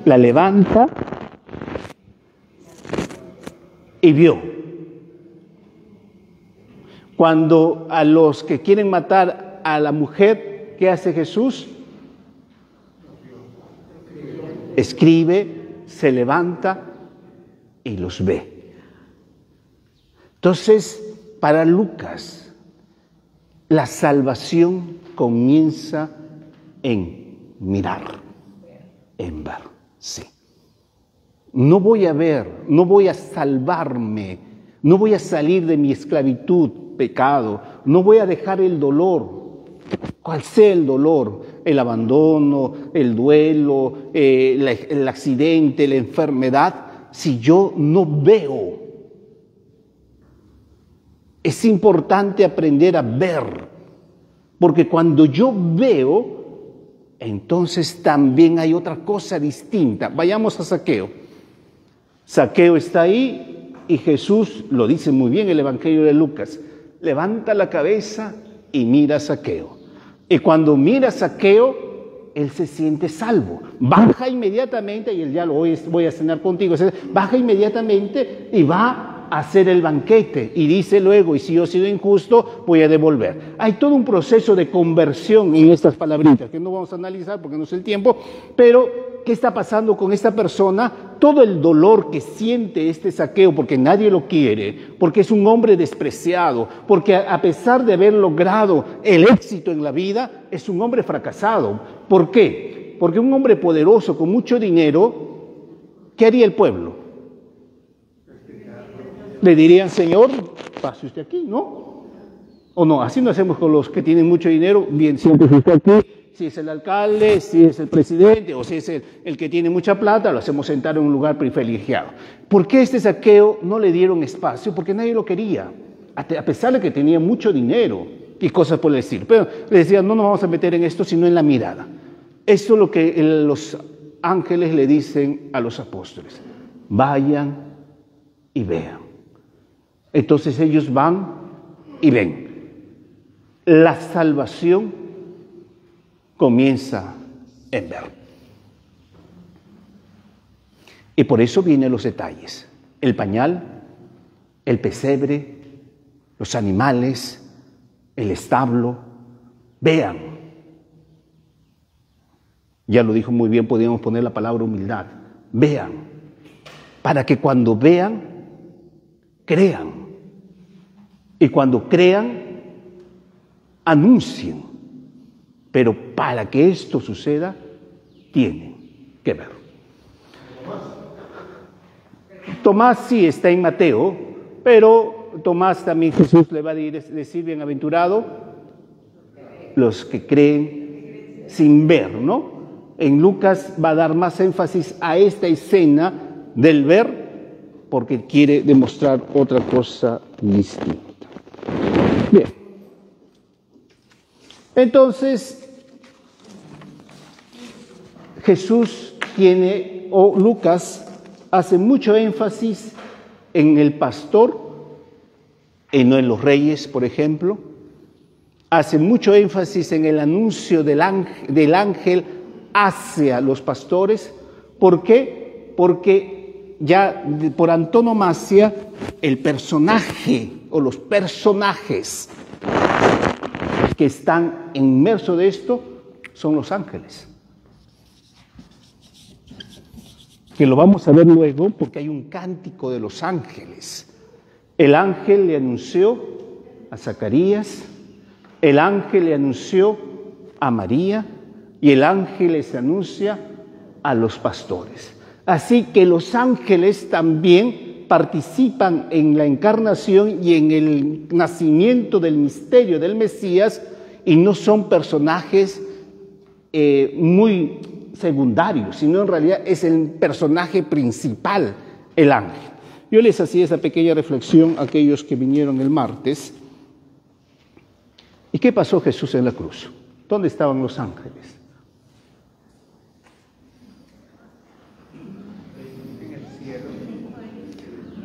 S2: La levanta y vio. Cuando a los que quieren matar a la mujer, ¿qué hace Jesús? Escribe, se levanta y los ve. Entonces, para Lucas, la salvación comienza en mirar, en ver, sí. No voy a ver, no voy a salvarme, no voy a salir de mi esclavitud, pecado, no voy a dejar el dolor, cual sea el dolor, el abandono, el duelo, el accidente, la enfermedad, si yo no veo. Es importante aprender a ver, porque cuando yo veo, entonces también hay otra cosa distinta. Vayamos a Zaqueo. Zaqueo está ahí y Jesús, lo dice muy bien el Evangelio de Lucas, levanta la cabeza y mira a Zaqueo. Y cuando mira a Zaqueo, él se siente salvo. Baja inmediatamente, y él ya lo voy a cenar contigo, baja inmediatamente y va a hacer el banquete. Y dice luego, y si yo he sido injusto, voy a devolver. Hay todo un proceso de conversión en estas palabritas, que no vamos a analizar porque no es el tiempo, pero ¿qué está pasando con esta persona? Todo el dolor que siente este Zaqueo, porque nadie lo quiere, porque es un hombre despreciado, porque a pesar de haber logrado el éxito en la vida, es un hombre fracasado. ¿Por qué? Porque un hombre poderoso con mucho dinero, ¿qué haría el pueblo? Le dirían, Señor, pase usted aquí, ¿no? O no, así no hacemos con los que tienen mucho dinero, bien, siéntese usted aquí Si es el alcalde, si es el presidente o si es el que tiene mucha plata, lo hacemos sentar en un lugar privilegiado. ¿Por qué este Zaqueo no le dieron espacio? Porque nadie lo quería, a pesar de que tenía mucho dinero y cosas por el estilo. Pero le decían, no nos vamos a meter en esto, sino en la mirada. Esto es lo que los ángeles le dicen a los apóstoles. Vayan y vean. Entonces ellos van y ven. La salvación comienza en ver. Y por eso vienen los detalles. El pañal, el pesebre, los animales, el establo. Vean. Ya lo dijo muy bien, podríamos poner la palabra humildad. Vean. Para que cuando vean, crean. Y cuando crean, anuncien. Pero para que esto suceda, tienen que ver. Tomás sí está en Mateo, pero Tomás también Jesús le va a decir bienaventurado los que creen sin ver, ¿no? En Lucas va a dar más énfasis a esta escena del ver, porque quiere demostrar otra cosa distinta. Bien. Entonces, Jesús tiene, o Lucas hace mucho énfasis en el pastor, y no en los reyes, por ejemplo. Hace mucho énfasis en el anuncio del ángel hacia los pastores. ¿Por qué? Porque ya por antonomasia el personaje o los personajes que están inmersos de esto son los ángeles. Que lo vamos a ver luego porque hay un cántico de los ángeles. El ángel le anunció a Zacarías, el ángel le anunció a María y el ángel les anuncia a los pastores. Así que los ángeles también participan en la encarnación y en el nacimiento del misterio del Mesías y no son personajes muy secundarios, sino en realidad es el personaje principal, el ángel. Yo les hacía esa pequeña reflexión a aquellos que vinieron el martes. ¿Y qué pasó Jesús en la cruz? ¿Dónde estaban los ángeles?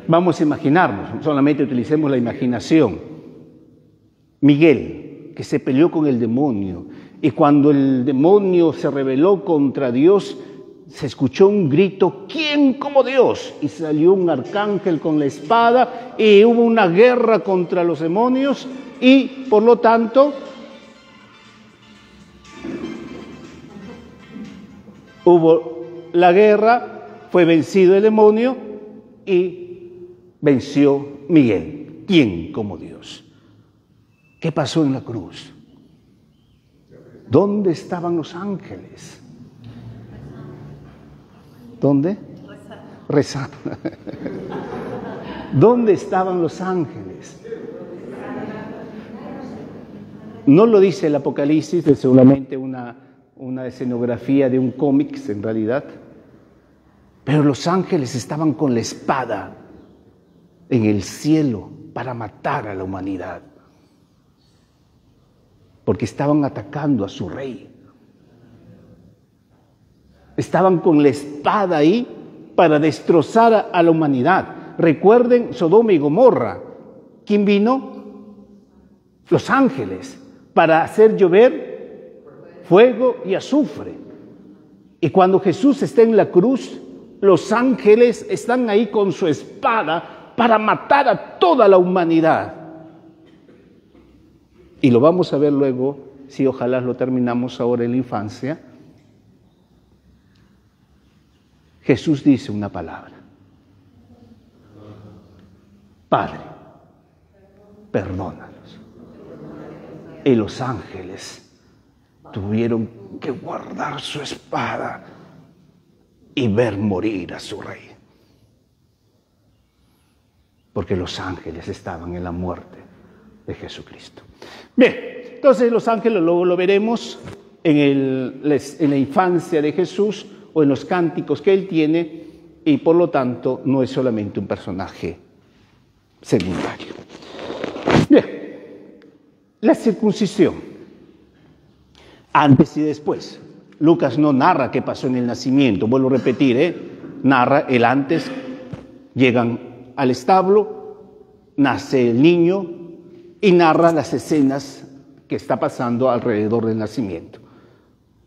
S2: Vamos a imaginarnos, solamente utilicemos la imaginación. Miguel, que se peleó con el demonio, y cuando el demonio se rebeló contra Dios, se escuchó un grito, ¿quién como Dios? Y salió un arcángel con la espada, y hubo una guerra contra los demonios, y por lo tanto, hubo la guerra, fue vencido el demonio, y venció Miguel. ¿Quién como Dios? ¿Qué pasó en la cruz? ¿Dónde estaban los ángeles? ¿Dónde? Rezando. ¿Dónde estaban los ángeles? No lo dice el Apocalipsis, es seguramente una escenografía de un cómic en realidad. Pero los ángeles estaban con la espada en el cielo para matar a la humanidad. Porque estaban atacando a su rey. Estaban con la espada ahí para destrozar a la humanidad. Recuerden Sodoma y Gomorra. ¿Quién vino? Los ángeles, para hacer llover fuego y azufre. Y cuando Jesús está en la cruz, los ángeles están ahí con su espada para matar a toda la humanidad. Y lo vamos a ver luego, si ojalá lo terminamos ahora en la infancia. Jesús dice una palabra. Padre, perdónalos. Y los ángeles tuvieron que guardar su espada y ver morir a su rey. Porque los ángeles estaban en la muerte de Jesucristo. Bien, entonces los ángeles luego lo veremos, en la infancia de Jesús o en los cánticos que él tiene, y por lo tanto no es solamente un personaje secundario. Bien, la circuncisión, antes y después. Lucas no narra qué pasó en el nacimiento, vuelvo a repetir, narra el antes, llegan al establo, nace el niño y narra las escenas que está pasando alrededor del nacimiento.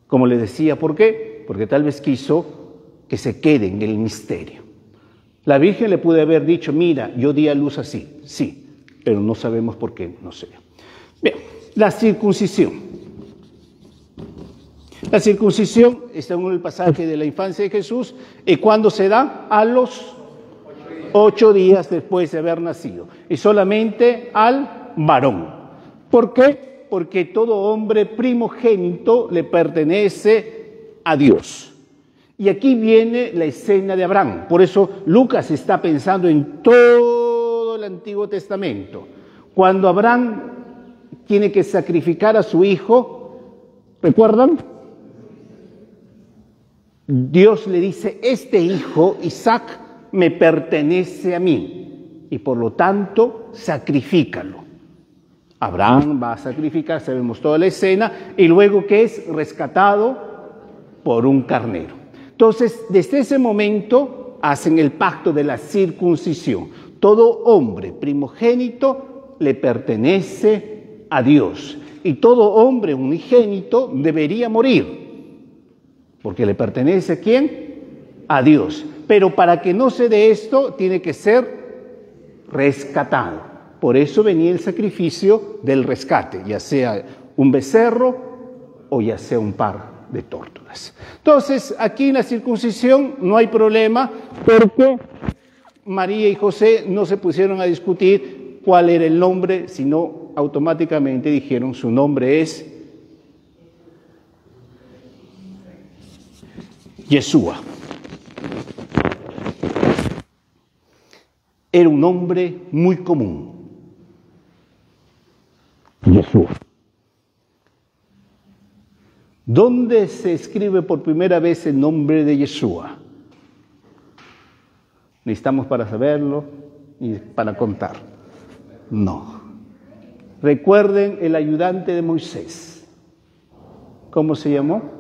S2: Como le decía, ¿por qué? Porque tal vez quiso que se quede en el misterio. La Virgen le pudo haber dicho, mira, yo di a luz así, sí, pero no sabemos por qué no sé. Bien, la circuncisión. La circuncisión está en el pasaje de la infancia de Jesús, y cuando se da a los 8 días después de haber nacido, y solamente al varón. ¿Por qué? Porque todo hombre primogénito le pertenece a Dios. Y aquí viene la escena de Abraham. Por eso Lucas está pensando en todo el Antiguo Testamento. Cuando Abraham tiene que sacrificar a su hijo, ¿recuerdan? Dios le dice, este hijo, Isaac, me pertenece a mí, y por lo tanto, sacrifícalo. Abraham va a sacrificar, sabemos toda la escena, y luego que es rescatado por un carnero. Entonces, desde ese momento, hacen el pacto de la circuncisión. Todo hombre primogénito le pertenece a Dios, y todo hombre unigénito debería morir. Porque le pertenece ¿a quién? A Dios. Pero para que no se dé esto, tiene que ser rescatado. Por eso venía el sacrificio del rescate, ya sea un becerro o ya sea un par de tórtolas. Entonces, aquí en la circuncisión no hay problema, porque María y José no se pusieron a discutir cuál era el nombre, sino automáticamente dijeron, su nombre es Yeshua. Era un nombre muy común. Yeshua. ¿Dónde se escribe por primera vez el nombre de Yeshua? ¿Necesitamos para saberlo y para contar? No. Recuerden el ayudante de Moisés. ¿Cómo se llamó?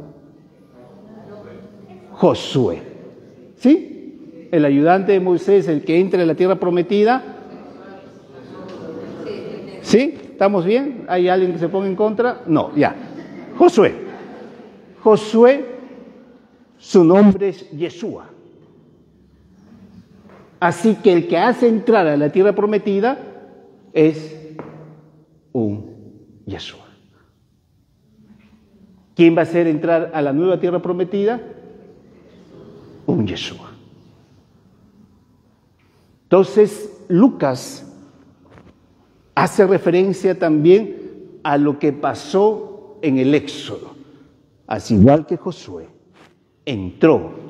S2: Josué. ¿Sí? El ayudante de Moisés, el que entra en la tierra prometida. ¿Sí? ¿Estamos bien? ¿Hay alguien que se ponga en contra? No, ya. Josué. Josué, su nombre es Yeshua. Así que el que hace entrar a la tierra prometida es un Yeshua. ¿Quién va a hacer entrar a la nueva tierra prometida? Un Yeshua. Entonces, Lucas hace referencia también a lo que pasó en el Éxodo. Así igual que Josué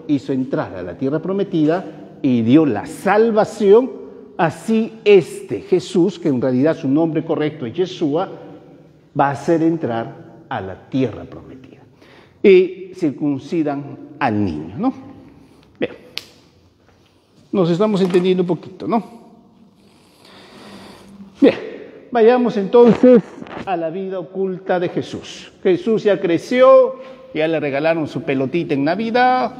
S2: hizo entrar a la tierra prometida y dio la salvación, así Jesús, que en realidad su nombre correcto es Yeshua, va a hacer entrar a la tierra prometida. Y circuncidan al niño, ¿no? Bien, nos estamos entendiendo un poquito, ¿no? Bien, vayamos entonces a la vida oculta de Jesús. Jesús ya creció, ya le regalaron su pelotita en Navidad,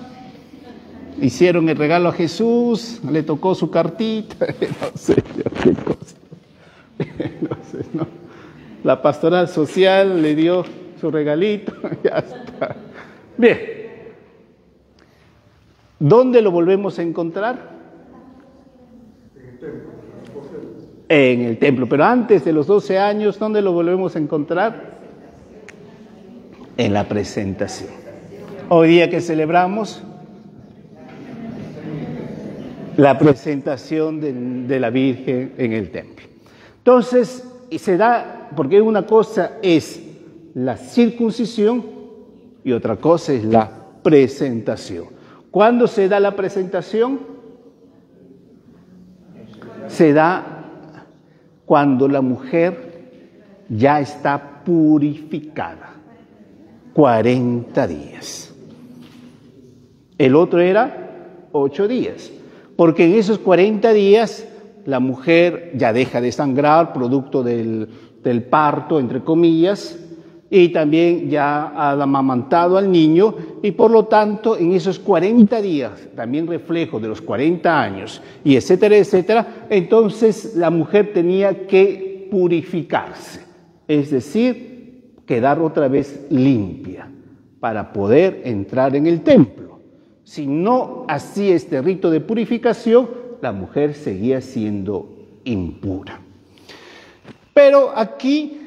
S2: hicieron el regalo a Jesús, le tocó su cartita, no sé qué cosa. No sé, no. La pastoral social le dio su regalito, ya está. Bien. ¿Dónde lo volvemos a encontrar? En el templo. Pero antes de los 12 años, ¿dónde lo volvemos a encontrar? En la presentación. Hoy día que celebramos la presentación de la Virgen en el templo. Entonces, y se da, porque una cosa es la circuncisión y otra cosa es la presentación. ¿Cuándo se da la presentación? Se da cuando la mujer ya está purificada. 40 días. El otro era 8 días, porque en esos 40 días la mujer ya deja de sangrar, producto del parto, entre comillas, y también ya ha amamantado al niño, y por lo tanto en esos 40 días, también reflejo de los 40 años, y etcétera, etcétera, entonces la mujer tenía que purificarse, es decir, quedar otra vez limpia para poder entrar en el templo. Si no hacía este rito de purificación, la mujer seguía siendo impura. Pero aquí,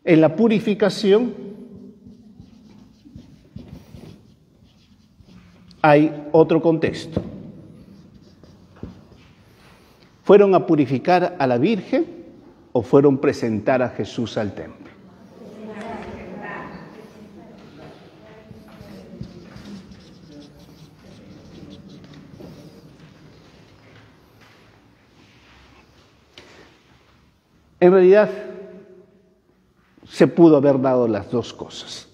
S2: en la purificación, hay otro contexto. ¿Fueron a purificar a la Virgen o fueron a presentar a Jesús al templo? En realidad, se pudo haber dado las dos cosas,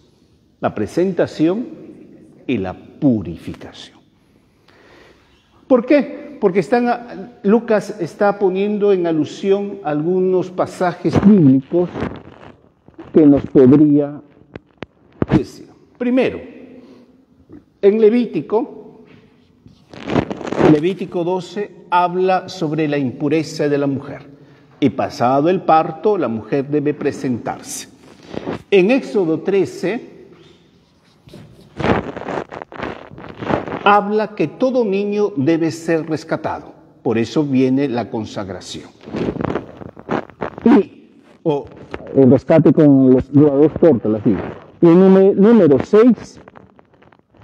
S2: la presentación y la purificación. ¿Por qué? Porque Lucas está poniendo en alusión algunos pasajes bíblicos que nos podría decir. Primero, en Levítico 12 habla sobre la impureza de la mujer. Y pasado el parto, la mujer debe presentarse. En Éxodo 13, habla que todo niño debe ser rescatado. Por eso viene la consagración. O el rescate con las dos tortas, así. Y en número 6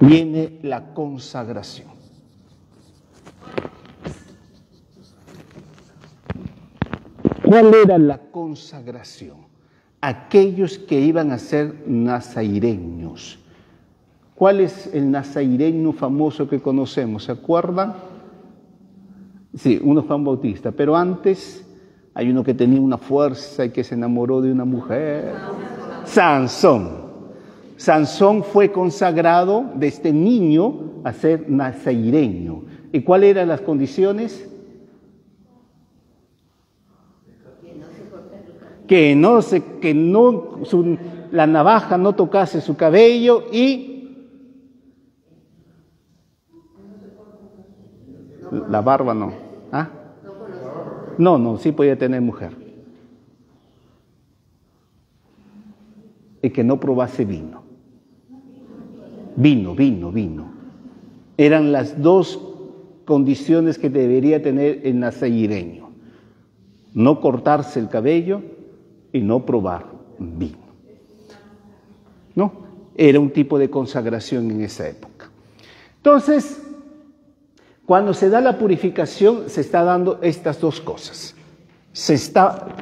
S2: viene la consagración. ¿Cuál era la consagración? Aquellos que iban a ser nazaireños. ¿Cuál es el nazaireño famoso que conocemos? ¿Se acuerdan? Sí, uno Juan Bautista, pero antes hay uno que tenía una fuerza y que se enamoró de una mujer. Sansón. Sansón fue consagrado desde niño a ser nazaireño. ¿Y cuáles eran las condiciones? La navaja no tocase su cabello y la barba no. ¿Ah? No, sí podía tener mujer. Y que no probase vino. Vino. Eran las dos condiciones que debería tener el nazaireño. No cortarse el cabello y no probar vino. ¿No? Era un tipo de consagración en esa época. Entonces, cuando se da la purificación, se está dando estas dos cosas.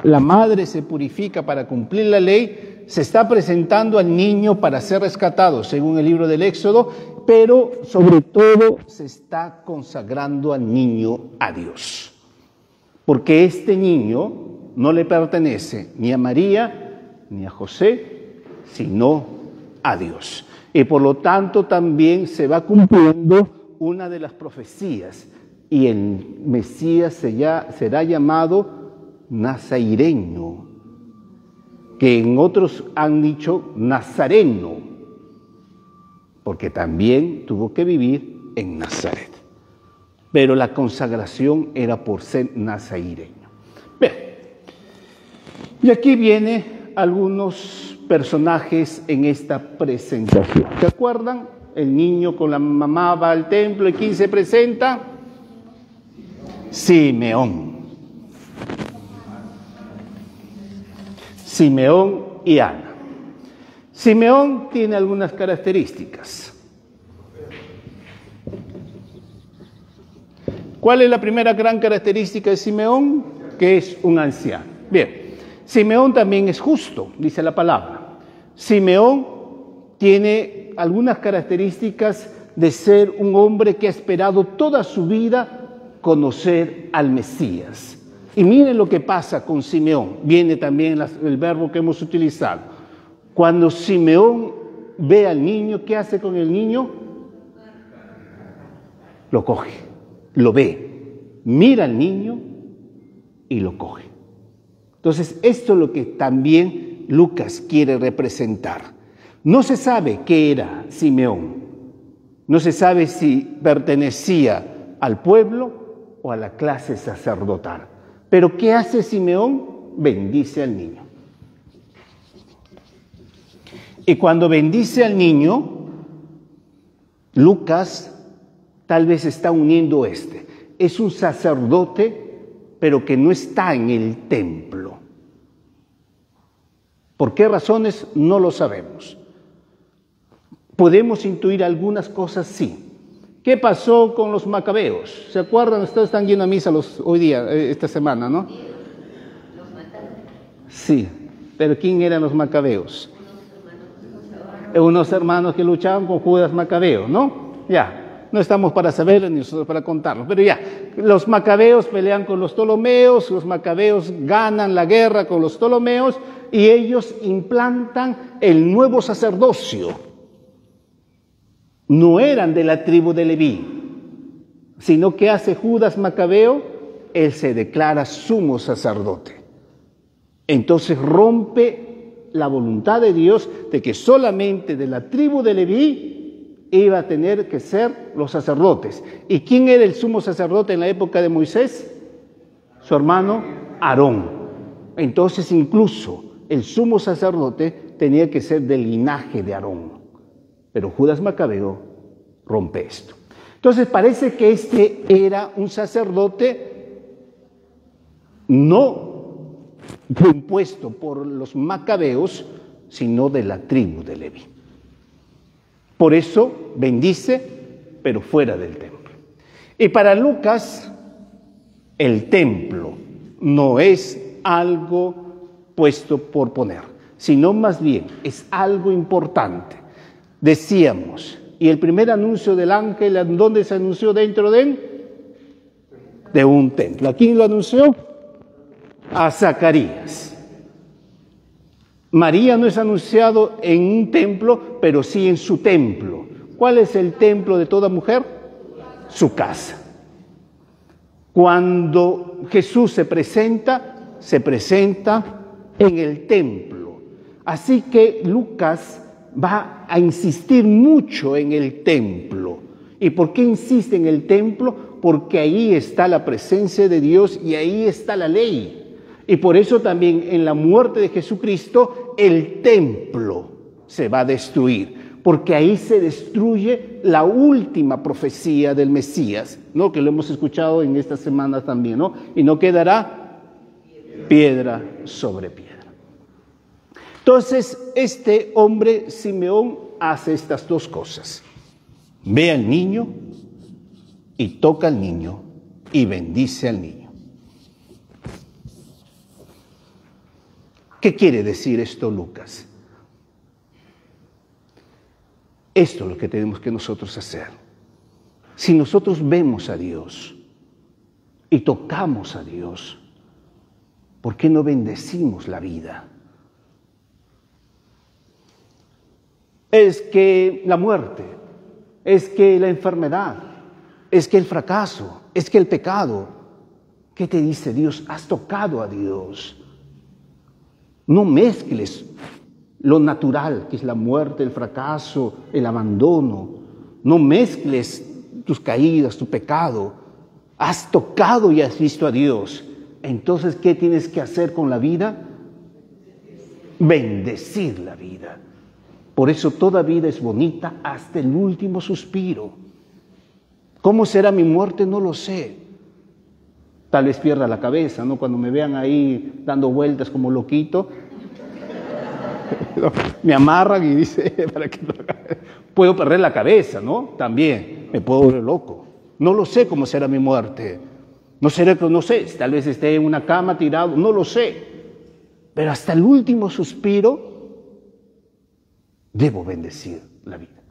S2: La madre se purifica para cumplir la ley, se está presentando al niño para ser rescatado, según el libro del Éxodo, pero sobre todo se está consagrando al niño a Dios. Porque este niño no le pertenece ni a María ni a José, sino a Dios. Y por lo tanto también se va cumpliendo una de las profecías, y el Mesías será llamado nazaireño, que en otros han dicho nazareno, porque también tuvo que vivir en Nazaret. Pero la consagración era por ser nazaireño. Bien. Y aquí vienen algunos personajes en esta presentación. ¿Se acuerdan? El niño con la mamá va al templo y ¿quién se presenta? Simeón y Ana. Simeón tiene algunas características. ¿Cuál es la primera gran característica de Simeón? Que es un anciano. Bien. Simeón también es justo, dice la palabra. Simeón tiene algunas características de ser un hombre que ha esperado toda su vida conocer al Mesías. Y miren lo que pasa con Simeón. Viene también el verbo que hemos utilizado. Cuando Simeón ve al niño, ¿qué hace con el niño? Lo coge, lo ve, mira al niño y lo coge. Entonces, esto es lo que también Lucas quiere representar. No se sabe qué era Simeón, no se sabe si pertenecía al pueblo o a la clase sacerdotal. Pero ¿qué hace Simeón? Bendice al niño. Y cuando bendice al niño, Lucas tal vez está uniendo es un sacerdote, pero que no está en el templo. ¿Por qué razones? No lo sabemos. Podemos intuir algunas cosas, sí. ¿Qué pasó con los macabeos? ¿Se acuerdan? Ustedes están yendo a misa hoy día, esta semana, ¿no? Sí, pero ¿quién eran los macabeos? Unos hermanos que luchaban con Judas Macabeo, ¿no? Ya, no estamos para saberlo ni nosotros para contarlo, pero ya, los macabeos pelean con los ptolomeos, los macabeos ganan la guerra con los ptolomeos y ellos implantan el nuevo sacerdocio. No eran de la tribu de Leví, sino que hace Judas Macabeo, él se declara sumo sacerdote. Entonces rompe la voluntad de Dios de que solamente de la tribu de Leví iba a tener que ser los sacerdotes. ¿Y quién era el sumo sacerdote en la época de Moisés? Su hermano Aarón. Entonces incluso el sumo sacerdote tenía que ser del linaje de Aarón. Pero Judas Macabeo rompe esto. Entonces parece que este era un sacerdote no impuesto por los macabeos, sino de la tribu de Leví. Por eso bendice, pero fuera del templo. Y para Lucas, el templo no es algo puesto por poner, sino más bien es algo importante. Decíamos, y el primer anuncio del ángel, ¿en dónde se anunció? Dentro de un templo. ¿A quién lo anunció? A Zacarías. María no es anunciado en un templo, pero sí en su templo. ¿Cuál es el templo de toda mujer? Su casa. Cuando Jesús se presenta en el templo. Así que Lucas va a insistir mucho en el templo. ¿Y por qué insiste en el templo? Porque ahí está la presencia de Dios y ahí está la ley. Y por eso también en la muerte de Jesucristo el templo se va a destruir, porque ahí se destruye la última profecía del Mesías, ¿no? Que lo hemos escuchado en esta semana también, ¿no? Y no quedará piedra sobre piedra. Entonces, este hombre, Simeón, hace estas dos cosas. Ve al niño y toca al niño y bendice al niño. ¿Qué quiere decir esto, Lucas? Esto es lo que tenemos que nosotros hacer. Si nosotros vemos a Dios y tocamos a Dios, ¿por qué no bendecimos la vida? Es que la muerte, es que la enfermedad, es que el fracaso, es que el pecado. ¿Qué te dice Dios? Has tocado a Dios. No mezcles lo natural, que es la muerte, el fracaso, el abandono. No mezcles tus caídas, tu pecado. Has tocado y has visto a Dios. Entonces, ¿qué tienes que hacer con la vida? Bendecir la vida. Por eso toda vida es bonita hasta el último suspiro. ¿Cómo será mi muerte? No lo sé. Tal vez pierda la cabeza, ¿no? Cuando me vean ahí dando vueltas como loquito, me amarran y dice, ¿para qué? Puedo perder la cabeza, ¿no? También me puedo volver loco. No lo sé cómo será mi muerte. No sé, tal vez esté en una cama tirado, no lo sé. Pero hasta el último suspiro debo bendecir la vida.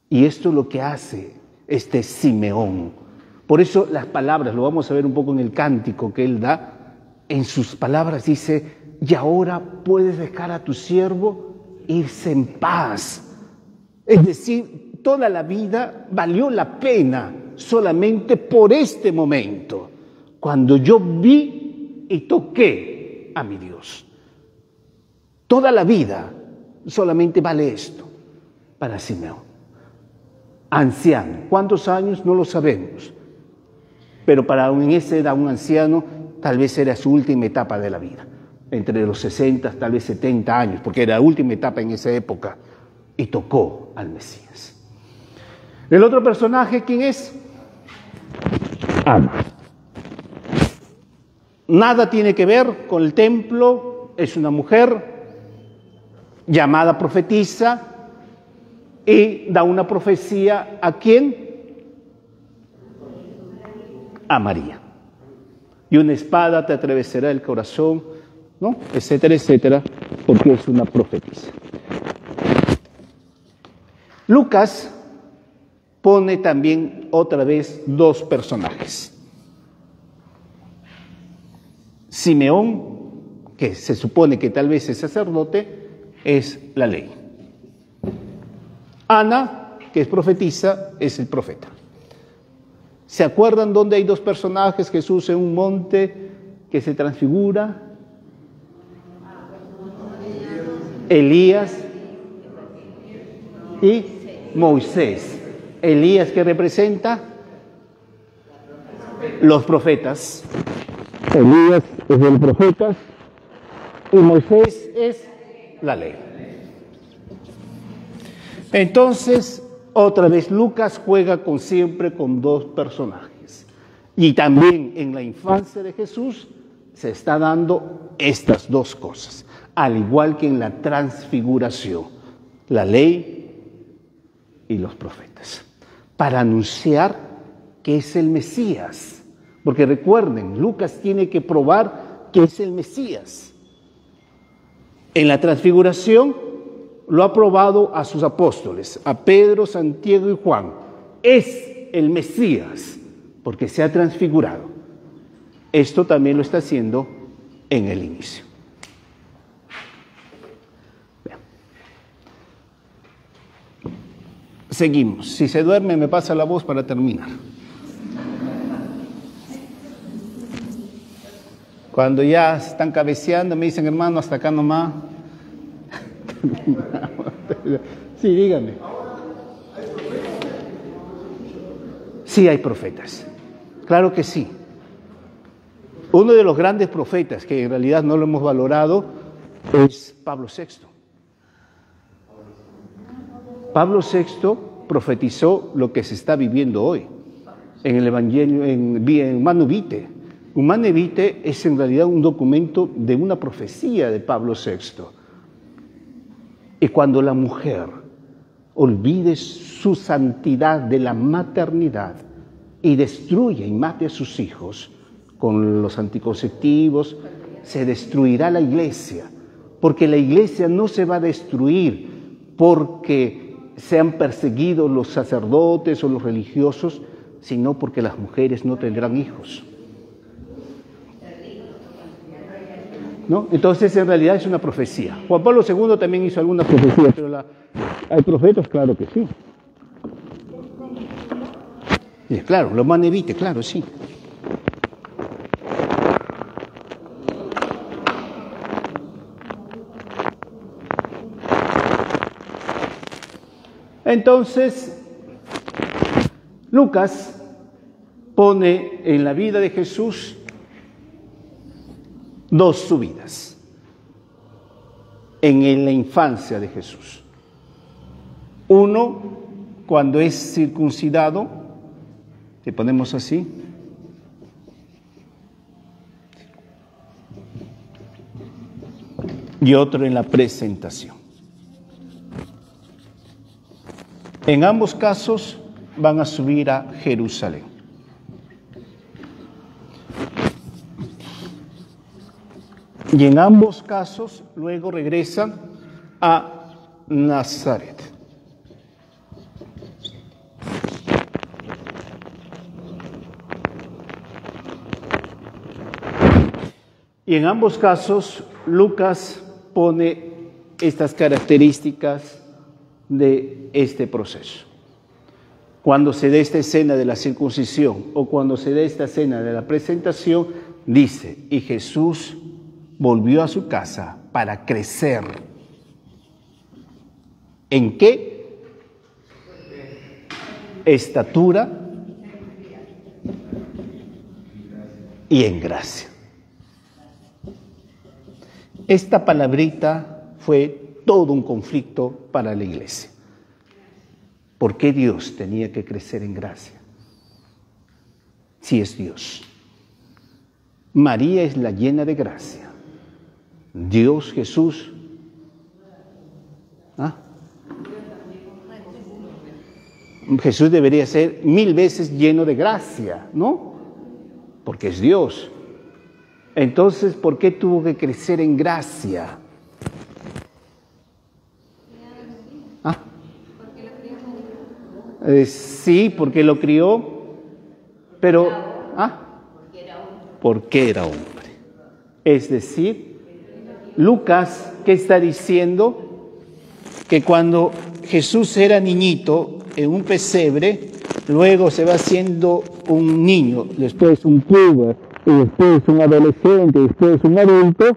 S2: Y esto es lo que hace este Simeón. Por eso las palabras, lo vamos a ver un poco en el cántico que él da, en sus palabras dice, y ahora puedes dejar a tu siervo irse en paz. Es decir, toda la vida valió la pena solamente por este momento, cuando yo vi y toqué a mi Dios. Toda la vida solamente vale esto para Simeón. Anciano, ¿cuántos años? No lo sabemos. Pero para en esa edad un anciano tal vez era su última etapa de la vida. Entre los 60, tal vez 70 años, porque era la última etapa en esa época. Y tocó al Mesías. El otro personaje, ¿quién es? Ana. Nada tiene que ver con el templo, es una mujer llamada profetisa y da una profecía ¿a quién? A María. Y una espada te atravesará el corazón, ¿no? Etcétera, etcétera, porque es una profetisa. Lucas pone también otra vez dos personajes. Simeón, que se supone que tal vez es sacerdote, es la ley. Ana, que es profetisa, es el profeta. ¿Se acuerdan dónde hay dos personajes? Jesús en un monte que se transfigura. Elías y Moisés. Elías, que representa los profetas. Elías es el profeta y Moisés es la ley. Entonces, otra vez Lucas juega siempre con dos personajes. Y también en la infancia de Jesús se está dando estas dos cosas, al igual que en la transfiguración, la ley y los profetas, para anunciar que es el Mesías. Porque recuerden, Lucas tiene que probar que es el Mesías. En la transfiguración lo ha probado a sus apóstoles, a Pedro, Santiago y Juan. Es el Mesías, porque se ha transfigurado. Esto también lo está haciendo en el inicio. Bien. Seguimos. Si se duerme, me pasa la voz para terminar. Cuando ya están cabeceando, me dicen, hermano, hasta acá nomás. Sí, dígame. Sí hay profetas. Claro que sí. Uno de los grandes profetas, que en realidad no lo hemos valorado, es Pablo VI. Pablo VI profetizó lo que se está viviendo hoy en el Evangelio, en Humane Vitae. Humane Vitae es en realidad un documento de una profecía de Pablo VI. Y cuando la mujer olvide su santidad de la maternidad y destruye y mate a sus hijos con los anticonceptivos, se destruirá la iglesia, porque la iglesia no se va a destruir porque sean perseguidos los sacerdotes o los religiosos, sino porque las mujeres no tendrán hijos. ¿No? Entonces, en realidad es una profecía. Juan Pablo II también hizo alguna profecía, pero ¿hay profetas? Claro que sí. Claro, lo Humane Vitae, claro, sí. Entonces, Lucas pone en la vida de Jesús dos subidas en la infancia de Jesús. Uno, cuando es circuncidado, que ponemos así, y otro en la presentación. En ambos casos van a subir a Jerusalén. Y en ambos casos luego regresan a Nazaret. Y en ambos casos Lucas pone estas características de este proceso. Cuando se dé esta escena de la circuncisión o cuando se dé esta escena de la presentación, dice, y Jesús volvió a su casa para crecer. ¿En qué? Estatura y en gracia. Esta palabrita fue todo un conflicto para la iglesia. ¿Por qué Dios tenía que crecer en gracia? Si es Dios. María es la llena de gracia. Dios Jesús. Jesús debería ser 1000 veces lleno de gracia, ¿no? Porque es Dios. Entonces, ¿por qué tuvo que crecer en gracia? Sí, porque lo crió, pero porque era hombre. Es decir, Lucas, ¿qué está diciendo? Que cuando Jesús era niñito en un pesebre, luego se va haciendo un niño, después un puber, y después un adolescente, y después un adulto,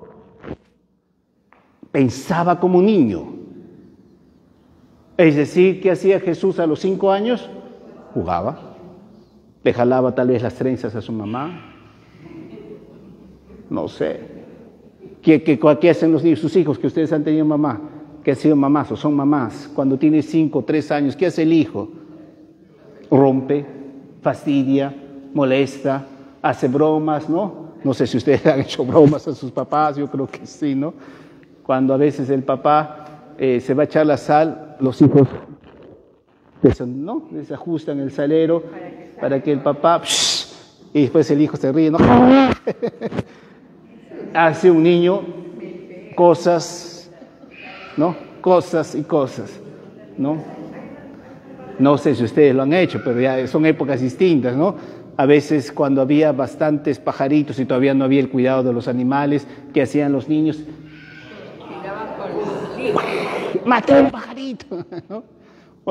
S2: pensaba como un niño. Es decir, ¿qué hacía Jesús a los 5 años? Jugaba. Le jalaba tal vez las trenzas a su mamá. No sé. ¿Qué hacen los niños, sus hijos que ustedes han tenido mamá? Que han sido mamás o son mamás. Cuando tiene 5 o 3 años, ¿qué hace el hijo? Rompe, fastidia, molesta, hace bromas, ¿no? No sé si ustedes han hecho bromas a sus papás, yo creo que sí, ¿no? Cuando a veces el papá se va a echar la sal, los hijos desajustan el salero para que el papá, y después el hijo se ríe, ¿no? Hace un niño cosas, ¿no? Cosas y cosas, ¿no? No sé si ustedes lo han hecho, pero ya son épocas distintas, ¿no? A veces cuando había bastantes pajaritos y todavía no había el cuidado de los animales, ¿qué hacían los niños? Maté un pajarito, ¿no?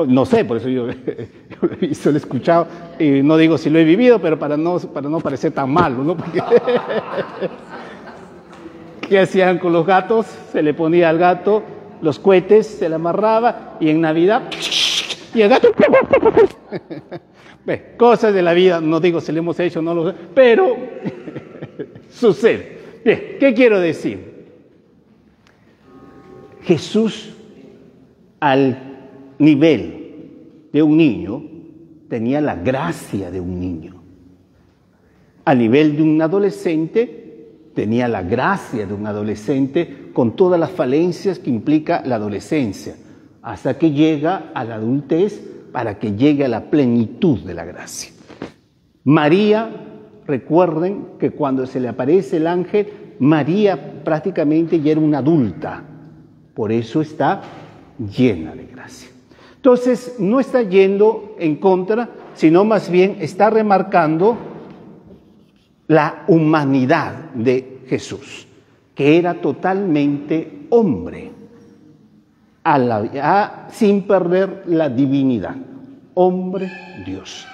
S2: No sé, por eso yo lo he visto, lo he escuchado, y no digo si lo he vivido, pero para no parecer tan malo, ¿no? Porque ¿qué hacían con los gatos? Se le ponía al gato los cohetes, se le amarraba, y en Navidad, y el gato... Cosas de la vida, no digo si lo hemos hecho, no lo sé, pero sucede. Bien, ¿qué quiero decir? Jesús, al nivel de un niño, tenía la gracia de un niño. Al nivel de un adolescente, tenía la gracia de un adolescente con todas las falencias que implica la adolescencia, hasta que llega a la adultez, para que llegue a la plenitud de la gracia. María, recuerden que cuando se le aparece el ángel, María prácticamente ya era una adulta, por eso está llena de gracia. Entonces, no está yendo en contra, sino más bien está remarcando la humanidad de Jesús, que era totalmente hombre, sin perder la divinidad. Hombre, Dios.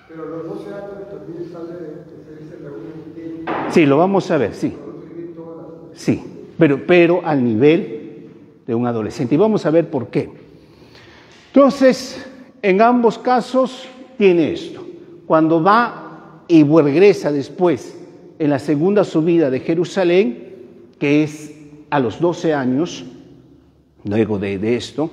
S3: Pero los 12 años también sale de la Unión.
S2: Sí, lo vamos a ver, sí. Sí, pero al nivel de un adolescente. Y vamos a ver por qué. Entonces, en ambos casos tiene esto. Cuando va y regresa después en la segunda subida de Jerusalén, que es a los 12 años, luego de esto,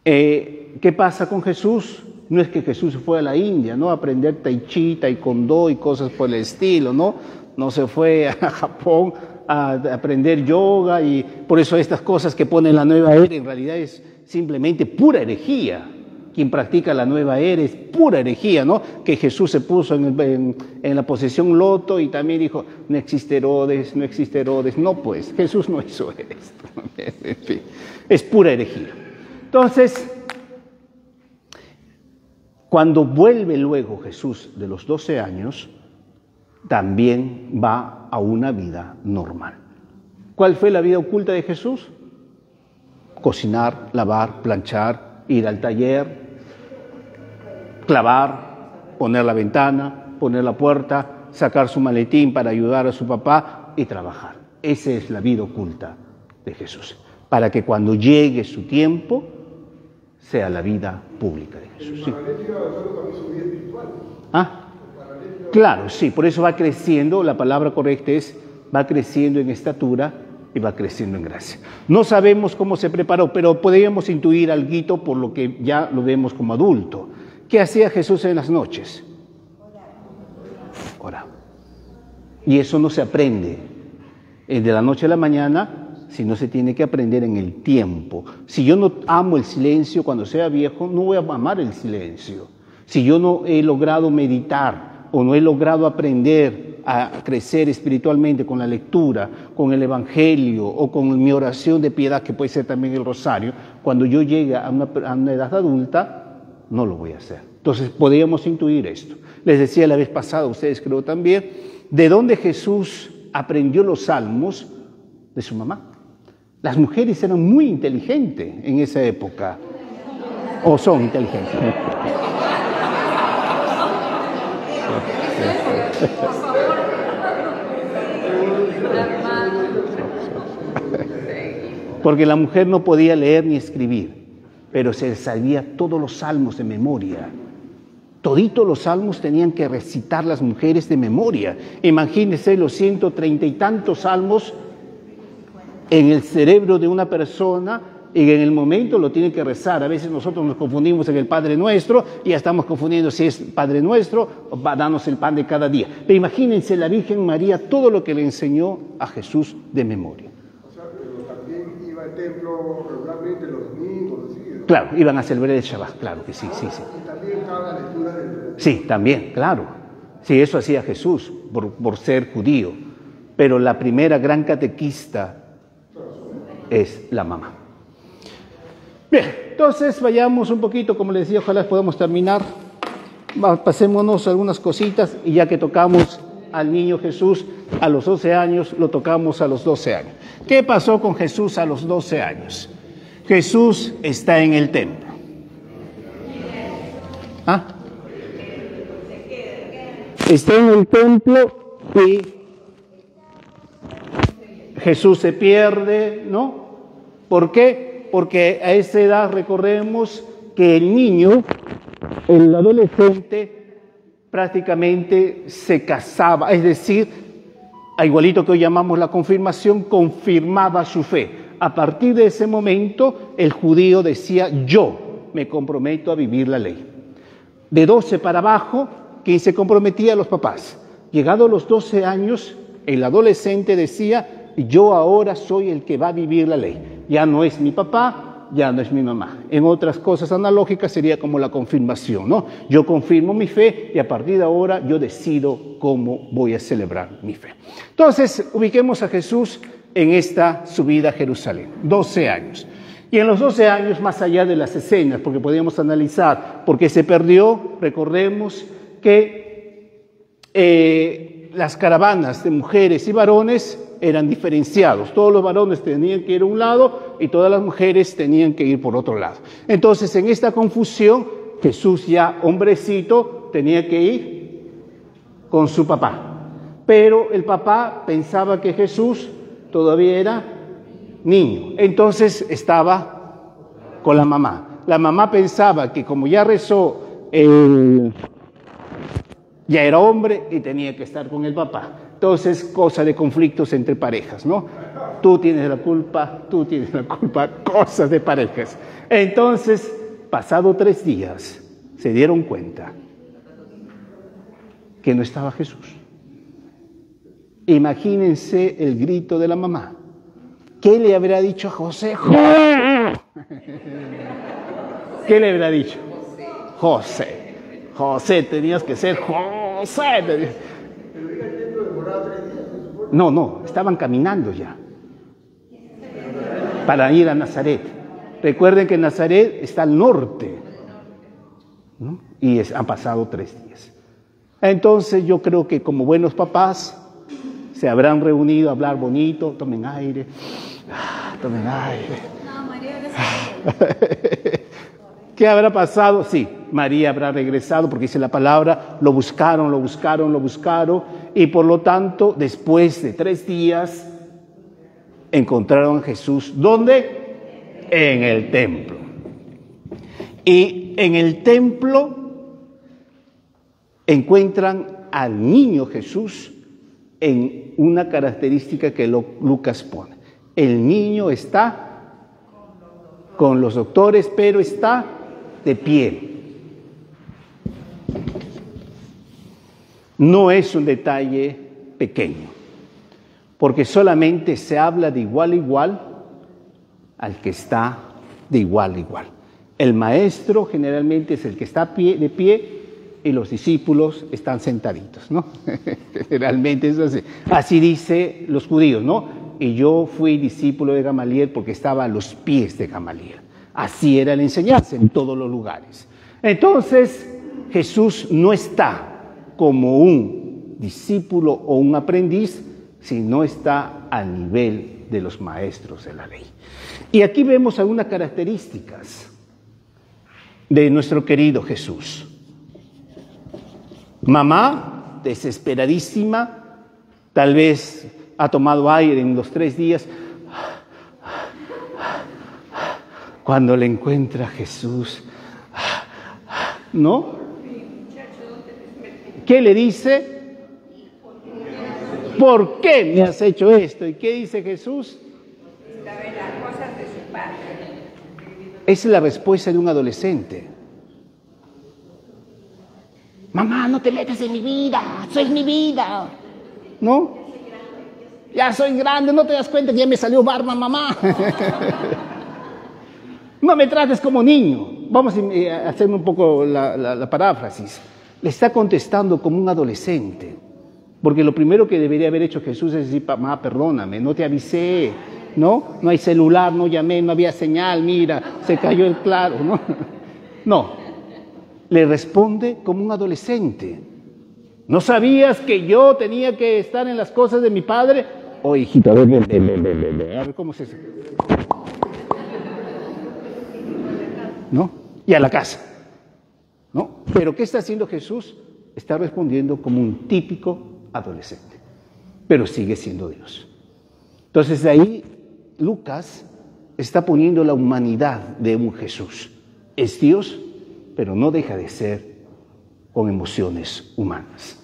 S2: ¿qué pasa con Jesús? No es que Jesús se fue a la India, ¿no? A aprender tai chi, taekwondo y cosas por el estilo, ¿no? No se fue a Japón a aprender yoga y por eso estas cosas que pone la nueva era en realidad es simplemente pura herejía. Quien practica la nueva era es pura herejía, ¿no? Que Jesús se puso en la posición loto y también dijo, no existe Herodes, no existe Herodes. No, pues, Jesús no hizo esto. En fin, es pura herejía. Entonces, cuando vuelve luego Jesús de los 12 años, también va a una vida normal. ¿Cuál fue la vida oculta de Jesús? cocinar, lavar, planchar, ir al taller, clavar, poner la ventana, poner la puerta, sacar su maletín para ayudar a su papá y trabajar. Esa es la vida oculta de Jesús, para que cuando llegue su tiempo sea la vida pública de Jesús. ¿Sí? ¿Ah? Claro, sí, por eso va creciendo, la palabra correcta es, va creciendo en estatura y va creciendo en gracia. No sabemos cómo se preparó, pero podríamos intuir algo por lo que ya lo vemos como adulto. ¿Qué hacía Jesús en las noches? Oraba. Y eso no se aprende de la noche a la mañana, sino se tiene que aprender en el tiempo. Si yo no amo el silencio cuando sea viejo, no voy a amar el silencio. Si yo no he logrado meditar o no he logrado aprender a crecer espiritualmente con la lectura, con el Evangelio o con mi oración de piedad, que puede ser también el rosario, cuando yo llegue a una edad adulta, no lo voy a hacer. Entonces podríamos intuir esto. Les decía la vez pasada, ustedes creo también, de dónde Jesús aprendió los salmos, de su mamá. Las mujeres eran muy inteligentes en esa época, o son inteligentes. Porque la mujer no podía leer ni escribir, pero se sabía todos los salmos de memoria. Toditos los salmos tenían que recitar las mujeres de memoria. Imagínense los 130 y tantos salmos en el cerebro de una persona y en el momento lo tiene que rezar. A veces nosotros nos confundimos en el Padre Nuestro y ya estamos confundiendo si es Padre Nuestro o danos el pan de cada día. Pero imagínense la Virgen María todo lo que le enseñó a Jesús de memoria.
S3: O sea, pero también iba al templo regularmente los domingos, ¿sí?
S2: Claro, iban a celebrar el Shabbat, claro que sí, sí, sí.
S3: Y también estaba la lectura del...
S2: Sí, también, claro. Sí, eso hacía Jesús por ser judío. Pero la primera gran catequista es la mamá. Bien, entonces vayamos un poquito, como les decía, ojalá podamos terminar. Pasémonos algunas cositas y ya que tocamos al niño Jesús a los 12 años, lo tocamos a los 12 años. ¿Qué pasó con Jesús a los 12 años? Jesús está en el templo. ¿Ah? Está en el templo y Jesús se pierde, ¿no? ¿Por qué? Porque a esa edad recordemos que el niño, el adolescente, prácticamente se casaba, es decir, igualito que hoy llamamos la confirmación, confirmaba su fe. A partir de ese momento, el judío decía, yo me comprometo a vivir la ley. De 12 para abajo, quien se comprometía a los papás. Llegados los 12 años, el adolescente decía, yo ahora soy el que va a vivir la ley. Ya no es mi papá, ya no es mi mamá. En otras cosas analógicas sería como la confirmación, ¿no? Yo confirmo mi fe y a partir de ahora yo decido cómo voy a celebrar mi fe. Entonces, ubiquemos a Jesús en esta subida a Jerusalén, 12 años. Y en los 12 años, más allá de las escenas, porque podemos analizar por qué se perdió, recordemos que las caravanas de mujeres y varones eran diferenciados. Todos los varones tenían que ir a un lado y todas las mujeres tenían que ir por otro lado. Entonces, en esta confusión, Jesús ya hombrecito tenía que ir con su papá. Pero el papá pensaba que Jesús todavía era niño. Entonces estaba con la mamá. La mamá pensaba que como ya rezó, ya era hombre y tenía que estar con el papá. Entonces, cosa de conflictos entre parejas, ¿no? Tú tienes la culpa, cosas de parejas. Entonces, pasado 3 días, se dieron cuenta que no estaba Jesús. Imagínense el grito de la mamá. ¿Qué le habrá dicho a José? ¿Qué le habrá dicho? José. José, tenías que ser José. No, estaban caminando ya para ir a Nazaret. Recuerden que Nazaret está al norte, ¿no? Y han pasado 3 días. Entonces yo creo que como buenos papás se habrán reunido a hablar bonito, tomen aire, tomen aire.
S5: No, María,
S2: ¿Qué habrá pasado? Sí, María habrá regresado, porque dice la palabra, lo buscaron, y por lo tanto, después de 3 días, encontraron a Jesús. ¿Dónde? En el templo. Y en el templo encuentran al niño Jesús en una característica que Lucas pone. El niño está con los doctores, pero está de pie. No es un detalle pequeño, porque solamente se habla de igual a igual al que está de igual a igual. El maestro generalmente es el que está de pie y los discípulos están sentaditos, ¿no? Generalmente es así. Así dice los judíos, ¿no? Y yo fui discípulo de Gamaliel porque estaba a los pies de Gamaliel. Así era la enseñanza en todos los lugares. Entonces, Jesús no está como un discípulo o un aprendiz, sino está al nivel de los maestros de la ley. Y aquí vemos algunas características de nuestro querido Jesús. Mamá, desesperadísima, tal vez ha tomado aire en los 3 días. Cuando le encuentra a Jesús, ¿no? ¿Qué le dice? ¿Por qué me has hecho esto? ¿Y qué dice Jesús?
S4: Estaba en las cosas de su padre.
S2: Esa es la respuesta de un adolescente. Mamá, no te metas en mi vida, soy mi vida. ¿No? Ya soy grande, no te das cuenta que ya me salió barba, mamá. No me trates como niño. Vamos a hacer un poco la paráfrasis. Le está contestando como un adolescente. Porque lo primero que debería haber hecho Jesús es decir, mamá, perdóname, no te avisé, ¿no? No hay celular, no llamé, no había señal, mira, se cayó el claro, ¿no? No, le responde como un adolescente. ¿No sabías que yo tenía que estar en las cosas de mi padre? Oh, hijito, a ver cómo se... ¿No? Y a la casa, ¿no? Pero ¿qué está haciendo Jesús? Está respondiendo como un típico adolescente, pero sigue siendo Dios. Entonces de ahí Lucas está poniendo la humanidad de un Jesús. Es Dios, pero no deja de ser con emociones humanas.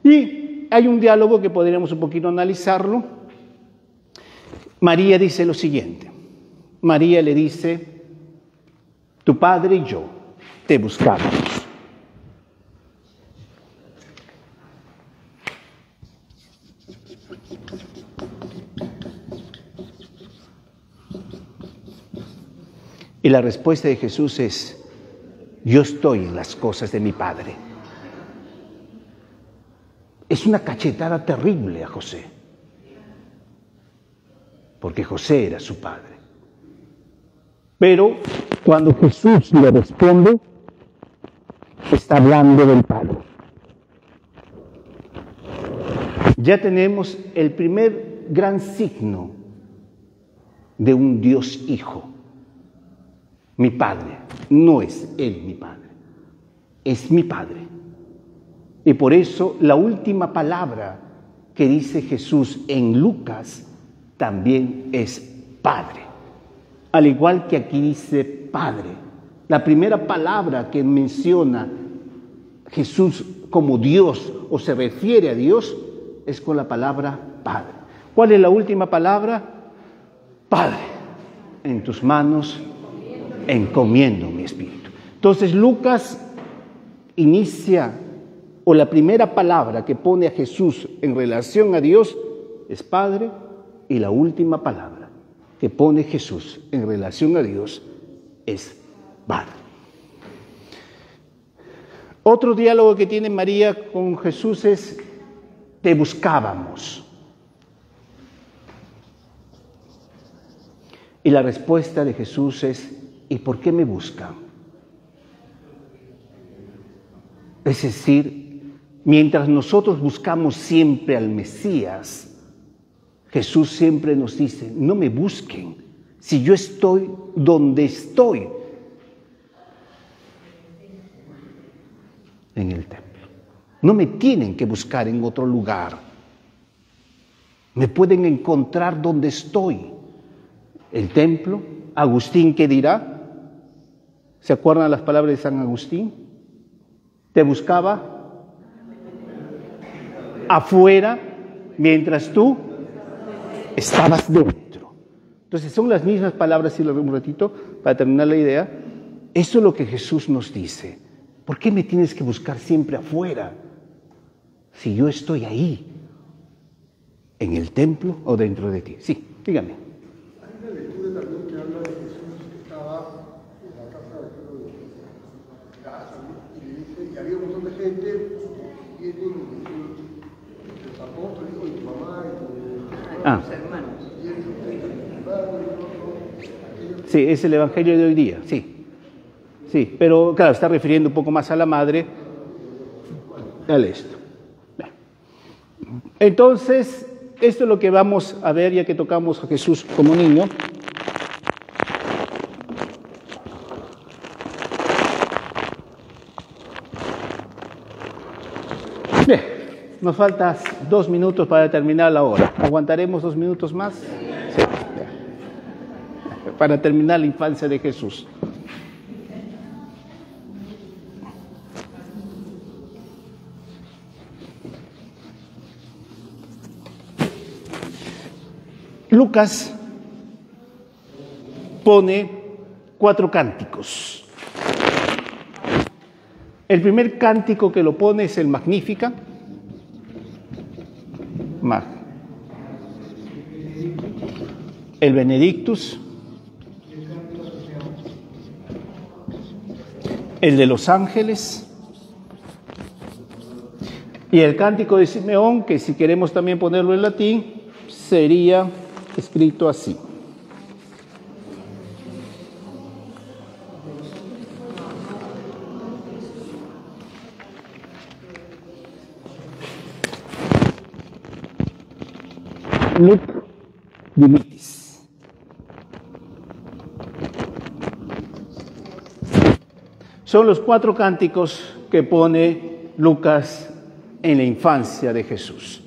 S2: Y hay un diálogo que podríamos un poquito analizarlo. María dice lo siguiente. María le dice, tu padre y yo te buscamos. Y la respuesta de Jesús es, yo estoy en las cosas de mi Padre. Es una cachetada terrible a José, porque José era su padre. Pero cuando Jesús le responde, está hablando del Padre. Ya tenemos el primer gran signo de un Dios Hijo. Mi Padre, no es Él mi Padre, es mi Padre. Y por eso la última palabra que dice Jesús en Lucas también es Padre. Al igual que aquí dice Padre. La primera palabra que menciona Jesús como Dios o se refiere a Dios es con la palabra Padre. ¿Cuál es la última palabra? Padre, en tus manos encomiendo mi espíritu. Entonces Lucas inicia, o la primera palabra que pone a Jesús en relación a Dios es Padre, y la última palabra que pone Jesús en relación a Dios es Padre. Otro diálogo que tiene María con Jesús es, te buscábamos. Y la respuesta de Jesús es, ¿y por qué me buscan? Es decir, mientras nosotros buscamos siempre al Mesías, Jesús siempre nos dice, no me busquen, si yo estoy donde estoy? En el templo. No me tienen que buscar en otro lugar. Me pueden encontrar donde estoy. El templo. Agustín, ¿qué dirá? ¿Se acuerdan las palabras de San Agustín? Te buscaba afuera mientras tú estabas dentro. Entonces son las mismas palabras, si lo vemos un ratito, para terminar la idea. Eso es lo que Jesús nos dice. ¿Por qué me tienes que buscar siempre afuera? Si yo estoy ahí, en el templo o dentro de ti. Sí, dígame.
S3: Hay una lectura también que habla de Jesús que estaba en la casa de Lázaro, ¿no? Y dice, y había un montón de gente, vienen los apóstoles, y tu mamá, y
S4: Tus hermanos.
S2: Sí, es el Evangelio de hoy día, sí. Sí, pero claro, está refiriendo un poco más a la madre. Dale esto. Entonces, esto es lo que vamos a ver ya que tocamos a Jesús como niño. Bien, nos faltan 2 minutos para terminar la hora. ¿Aguantaremos 2 minutos más? Sí. Para terminar la infancia de Jesús. Lucas pone 4 cánticos. El primer cántico que lo pone es el Magnífica. El Benedictus. El de los ángeles. Y el cántico de Simeón, que si queremos también ponerlo en latín, sería escrito así. Nunc dimittis. Son los 4 cánticos que pone Lucas en la infancia de Jesús.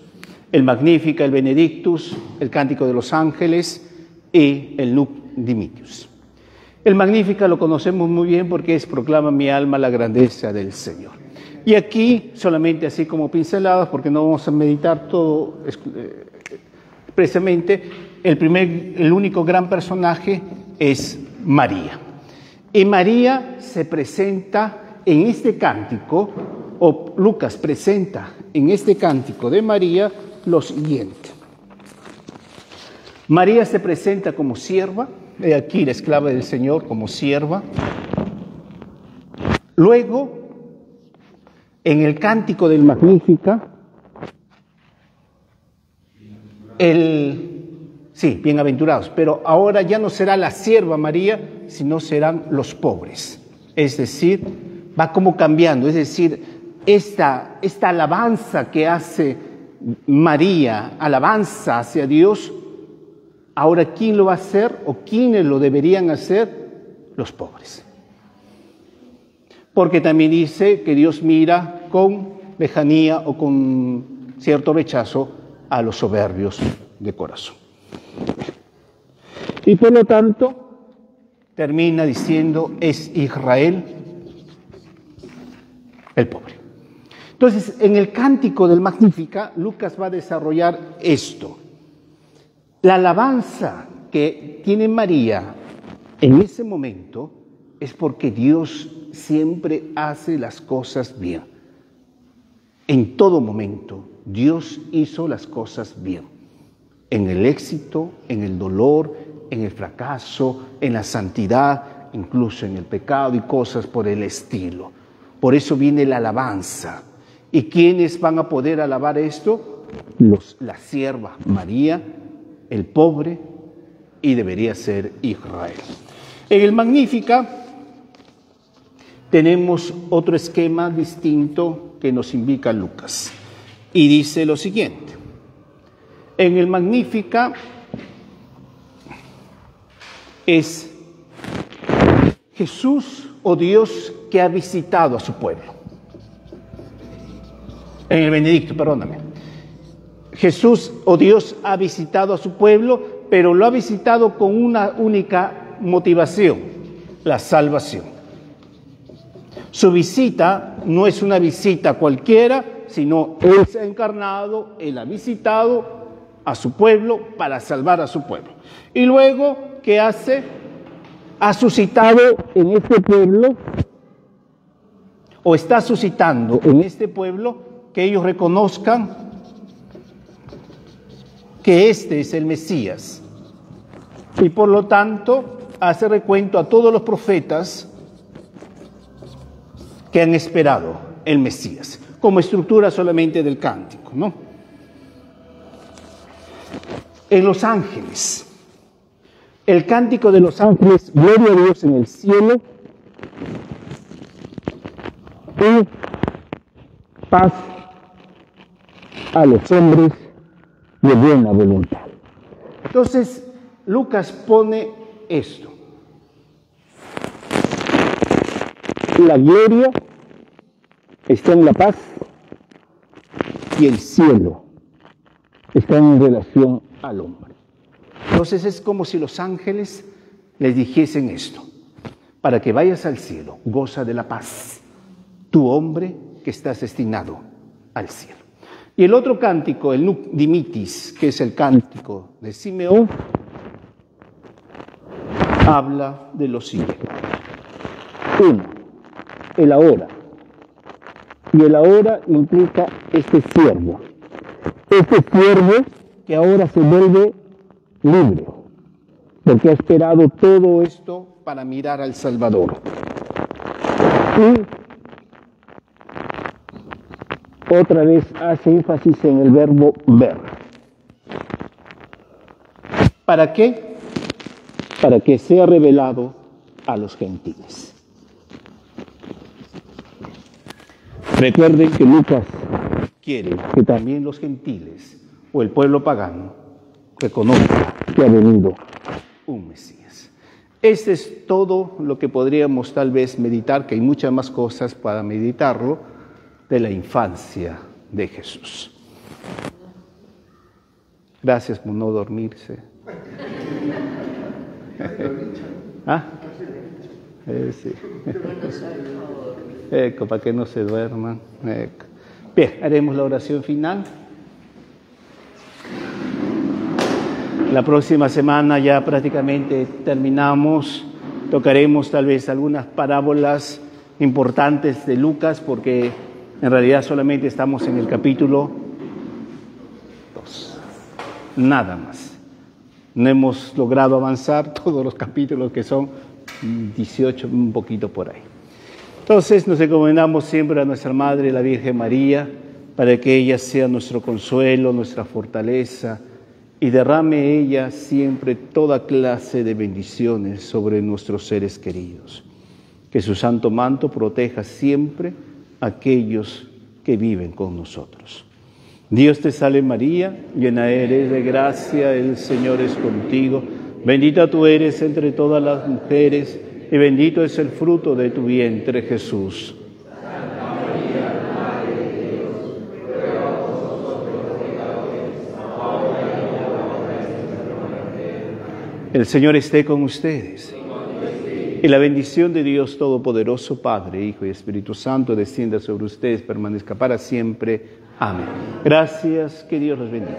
S2: El Magnífica, el Benedictus, el Cántico de los Ángeles y el Nunc dimittis. El Magnífica lo conocemos muy bien porque es proclama mi alma la grandeza del Señor. Y aquí, solamente así como pinceladas, porque no vamos a meditar todo precisamente, el único gran personaje es María. Y María se presenta en este cántico, o Lucas presenta en este cántico de María lo siguiente. María se presenta como sierva, he aquí la esclava del Señor como sierva. Luego, en el cántico del Magnífica, bienaventurados, pero ahora ya no será la sierva María, sino serán los pobres. Es decir, va como cambiando, es decir, esta alabanza que hace María, alabanza hacia Dios, ahora ¿quién lo va a hacer o quiénes lo deberían hacer? Los pobres. Porque también dice que Dios mira con lejanía o con cierto rechazo a los soberbios de corazón. Y por lo tanto, termina diciendo, es Israel el pobre. Entonces, en el cántico del Magnífica, Lucas va a desarrollar esto. La alabanza que tiene María en ese momento es porque Dios siempre hace las cosas bien. En todo momento, Dios hizo las cosas bien. En el éxito, en el dolor, en el fracaso, en la santidad, incluso en el pecado y cosas por el estilo. Por eso viene la alabanza. ¿Y quiénes van a poder alabar esto? La sierva María, el pobre, y debería ser Israel. En el Magnífica tenemos otro esquema distinto que nos indica Lucas. Y dice lo siguiente. En el Magnífica es Jesús o Dios que ha visitado a su pueblo. En el Benedicto, perdóname. Jesús o Dios ha visitado a su pueblo, pero lo ha visitado con una única motivación: la salvación. Su visita no es una visita cualquiera, sino Él se ha encarnado, Él ha visitado a su pueblo para salvar a su pueblo. Y luego, ¿qué hace? Ha suscitado en este pueblo, o está suscitando en este pueblo, que ellos reconozcan que este es el Mesías. Y por lo tanto, hace recuento a todos los profetas que han esperado el Mesías, como estructura solamente del cántico, ¿no? En los ángeles, el cántico de los ángeles: gloria a Dios en el cielo y paz a los hombres de buena voluntad. Entonces, Lucas pone esto: la gloria está en la paz y el cielo está en relación al hombre. Entonces es como si los ángeles les dijesen esto: para que vayas al cielo, goza de la paz, tu hombre que estás destinado al cielo. Y el otro cántico, el Nunc Dimittis, que es el cántico de Simeón, habla de lo siguiente. Uno, el ahora. Y el ahora implica este siervo. Este siervo que ahora se vuelve libre, porque ha esperado todo esto para mirar al Salvador. Y otra vez hace énfasis en el verbo ver. ¿Para qué? Para que sea revelado a los gentiles. Recuerden que Lucas quiere que también los gentiles o el pueblo pagano reconozca que ha venido un Mesías. Este es todo lo que podríamos tal vez meditar, que hay muchas más cosas para meditarlo, de la infancia de Jesús. Gracias por no dormirse. ¿Ah? Sí. Para que no se duerman. Bien, haremos la oración final. La próxima semana ya prácticamente terminamos. Tocaremos tal vez algunas parábolas importantes de Lucas, porque en realidad solamente estamos en el capítulo 2. Nada más. No hemos logrado avanzar todos los capítulos, que son 18, un poquito por ahí. Entonces nos encomendamos siempre a nuestra Madre, la Virgen María, para que ella sea nuestro consuelo, nuestra fortaleza, y derrame ella siempre toda clase de bendiciones sobre nuestros seres queridos. Que su santo manto proteja siempre a aquellos que viven con nosotros. Dios te salve María, llena eres de gracia, el Señor es contigo. Bendita tú eres entre todas las mujeres, y bendito es el fruto de tu vientre, Jesús.
S5: Santa María, Madre de Dios, ruega por nosotros los pecadores, ahora y en la hora de nuestra muerte.
S2: El Señor esté con ustedes. Y la bendición de Dios Todopoderoso, Padre, Hijo y Espíritu Santo, descienda sobre ustedes, permanezca para siempre. Amén. Gracias, que Dios los bendiga.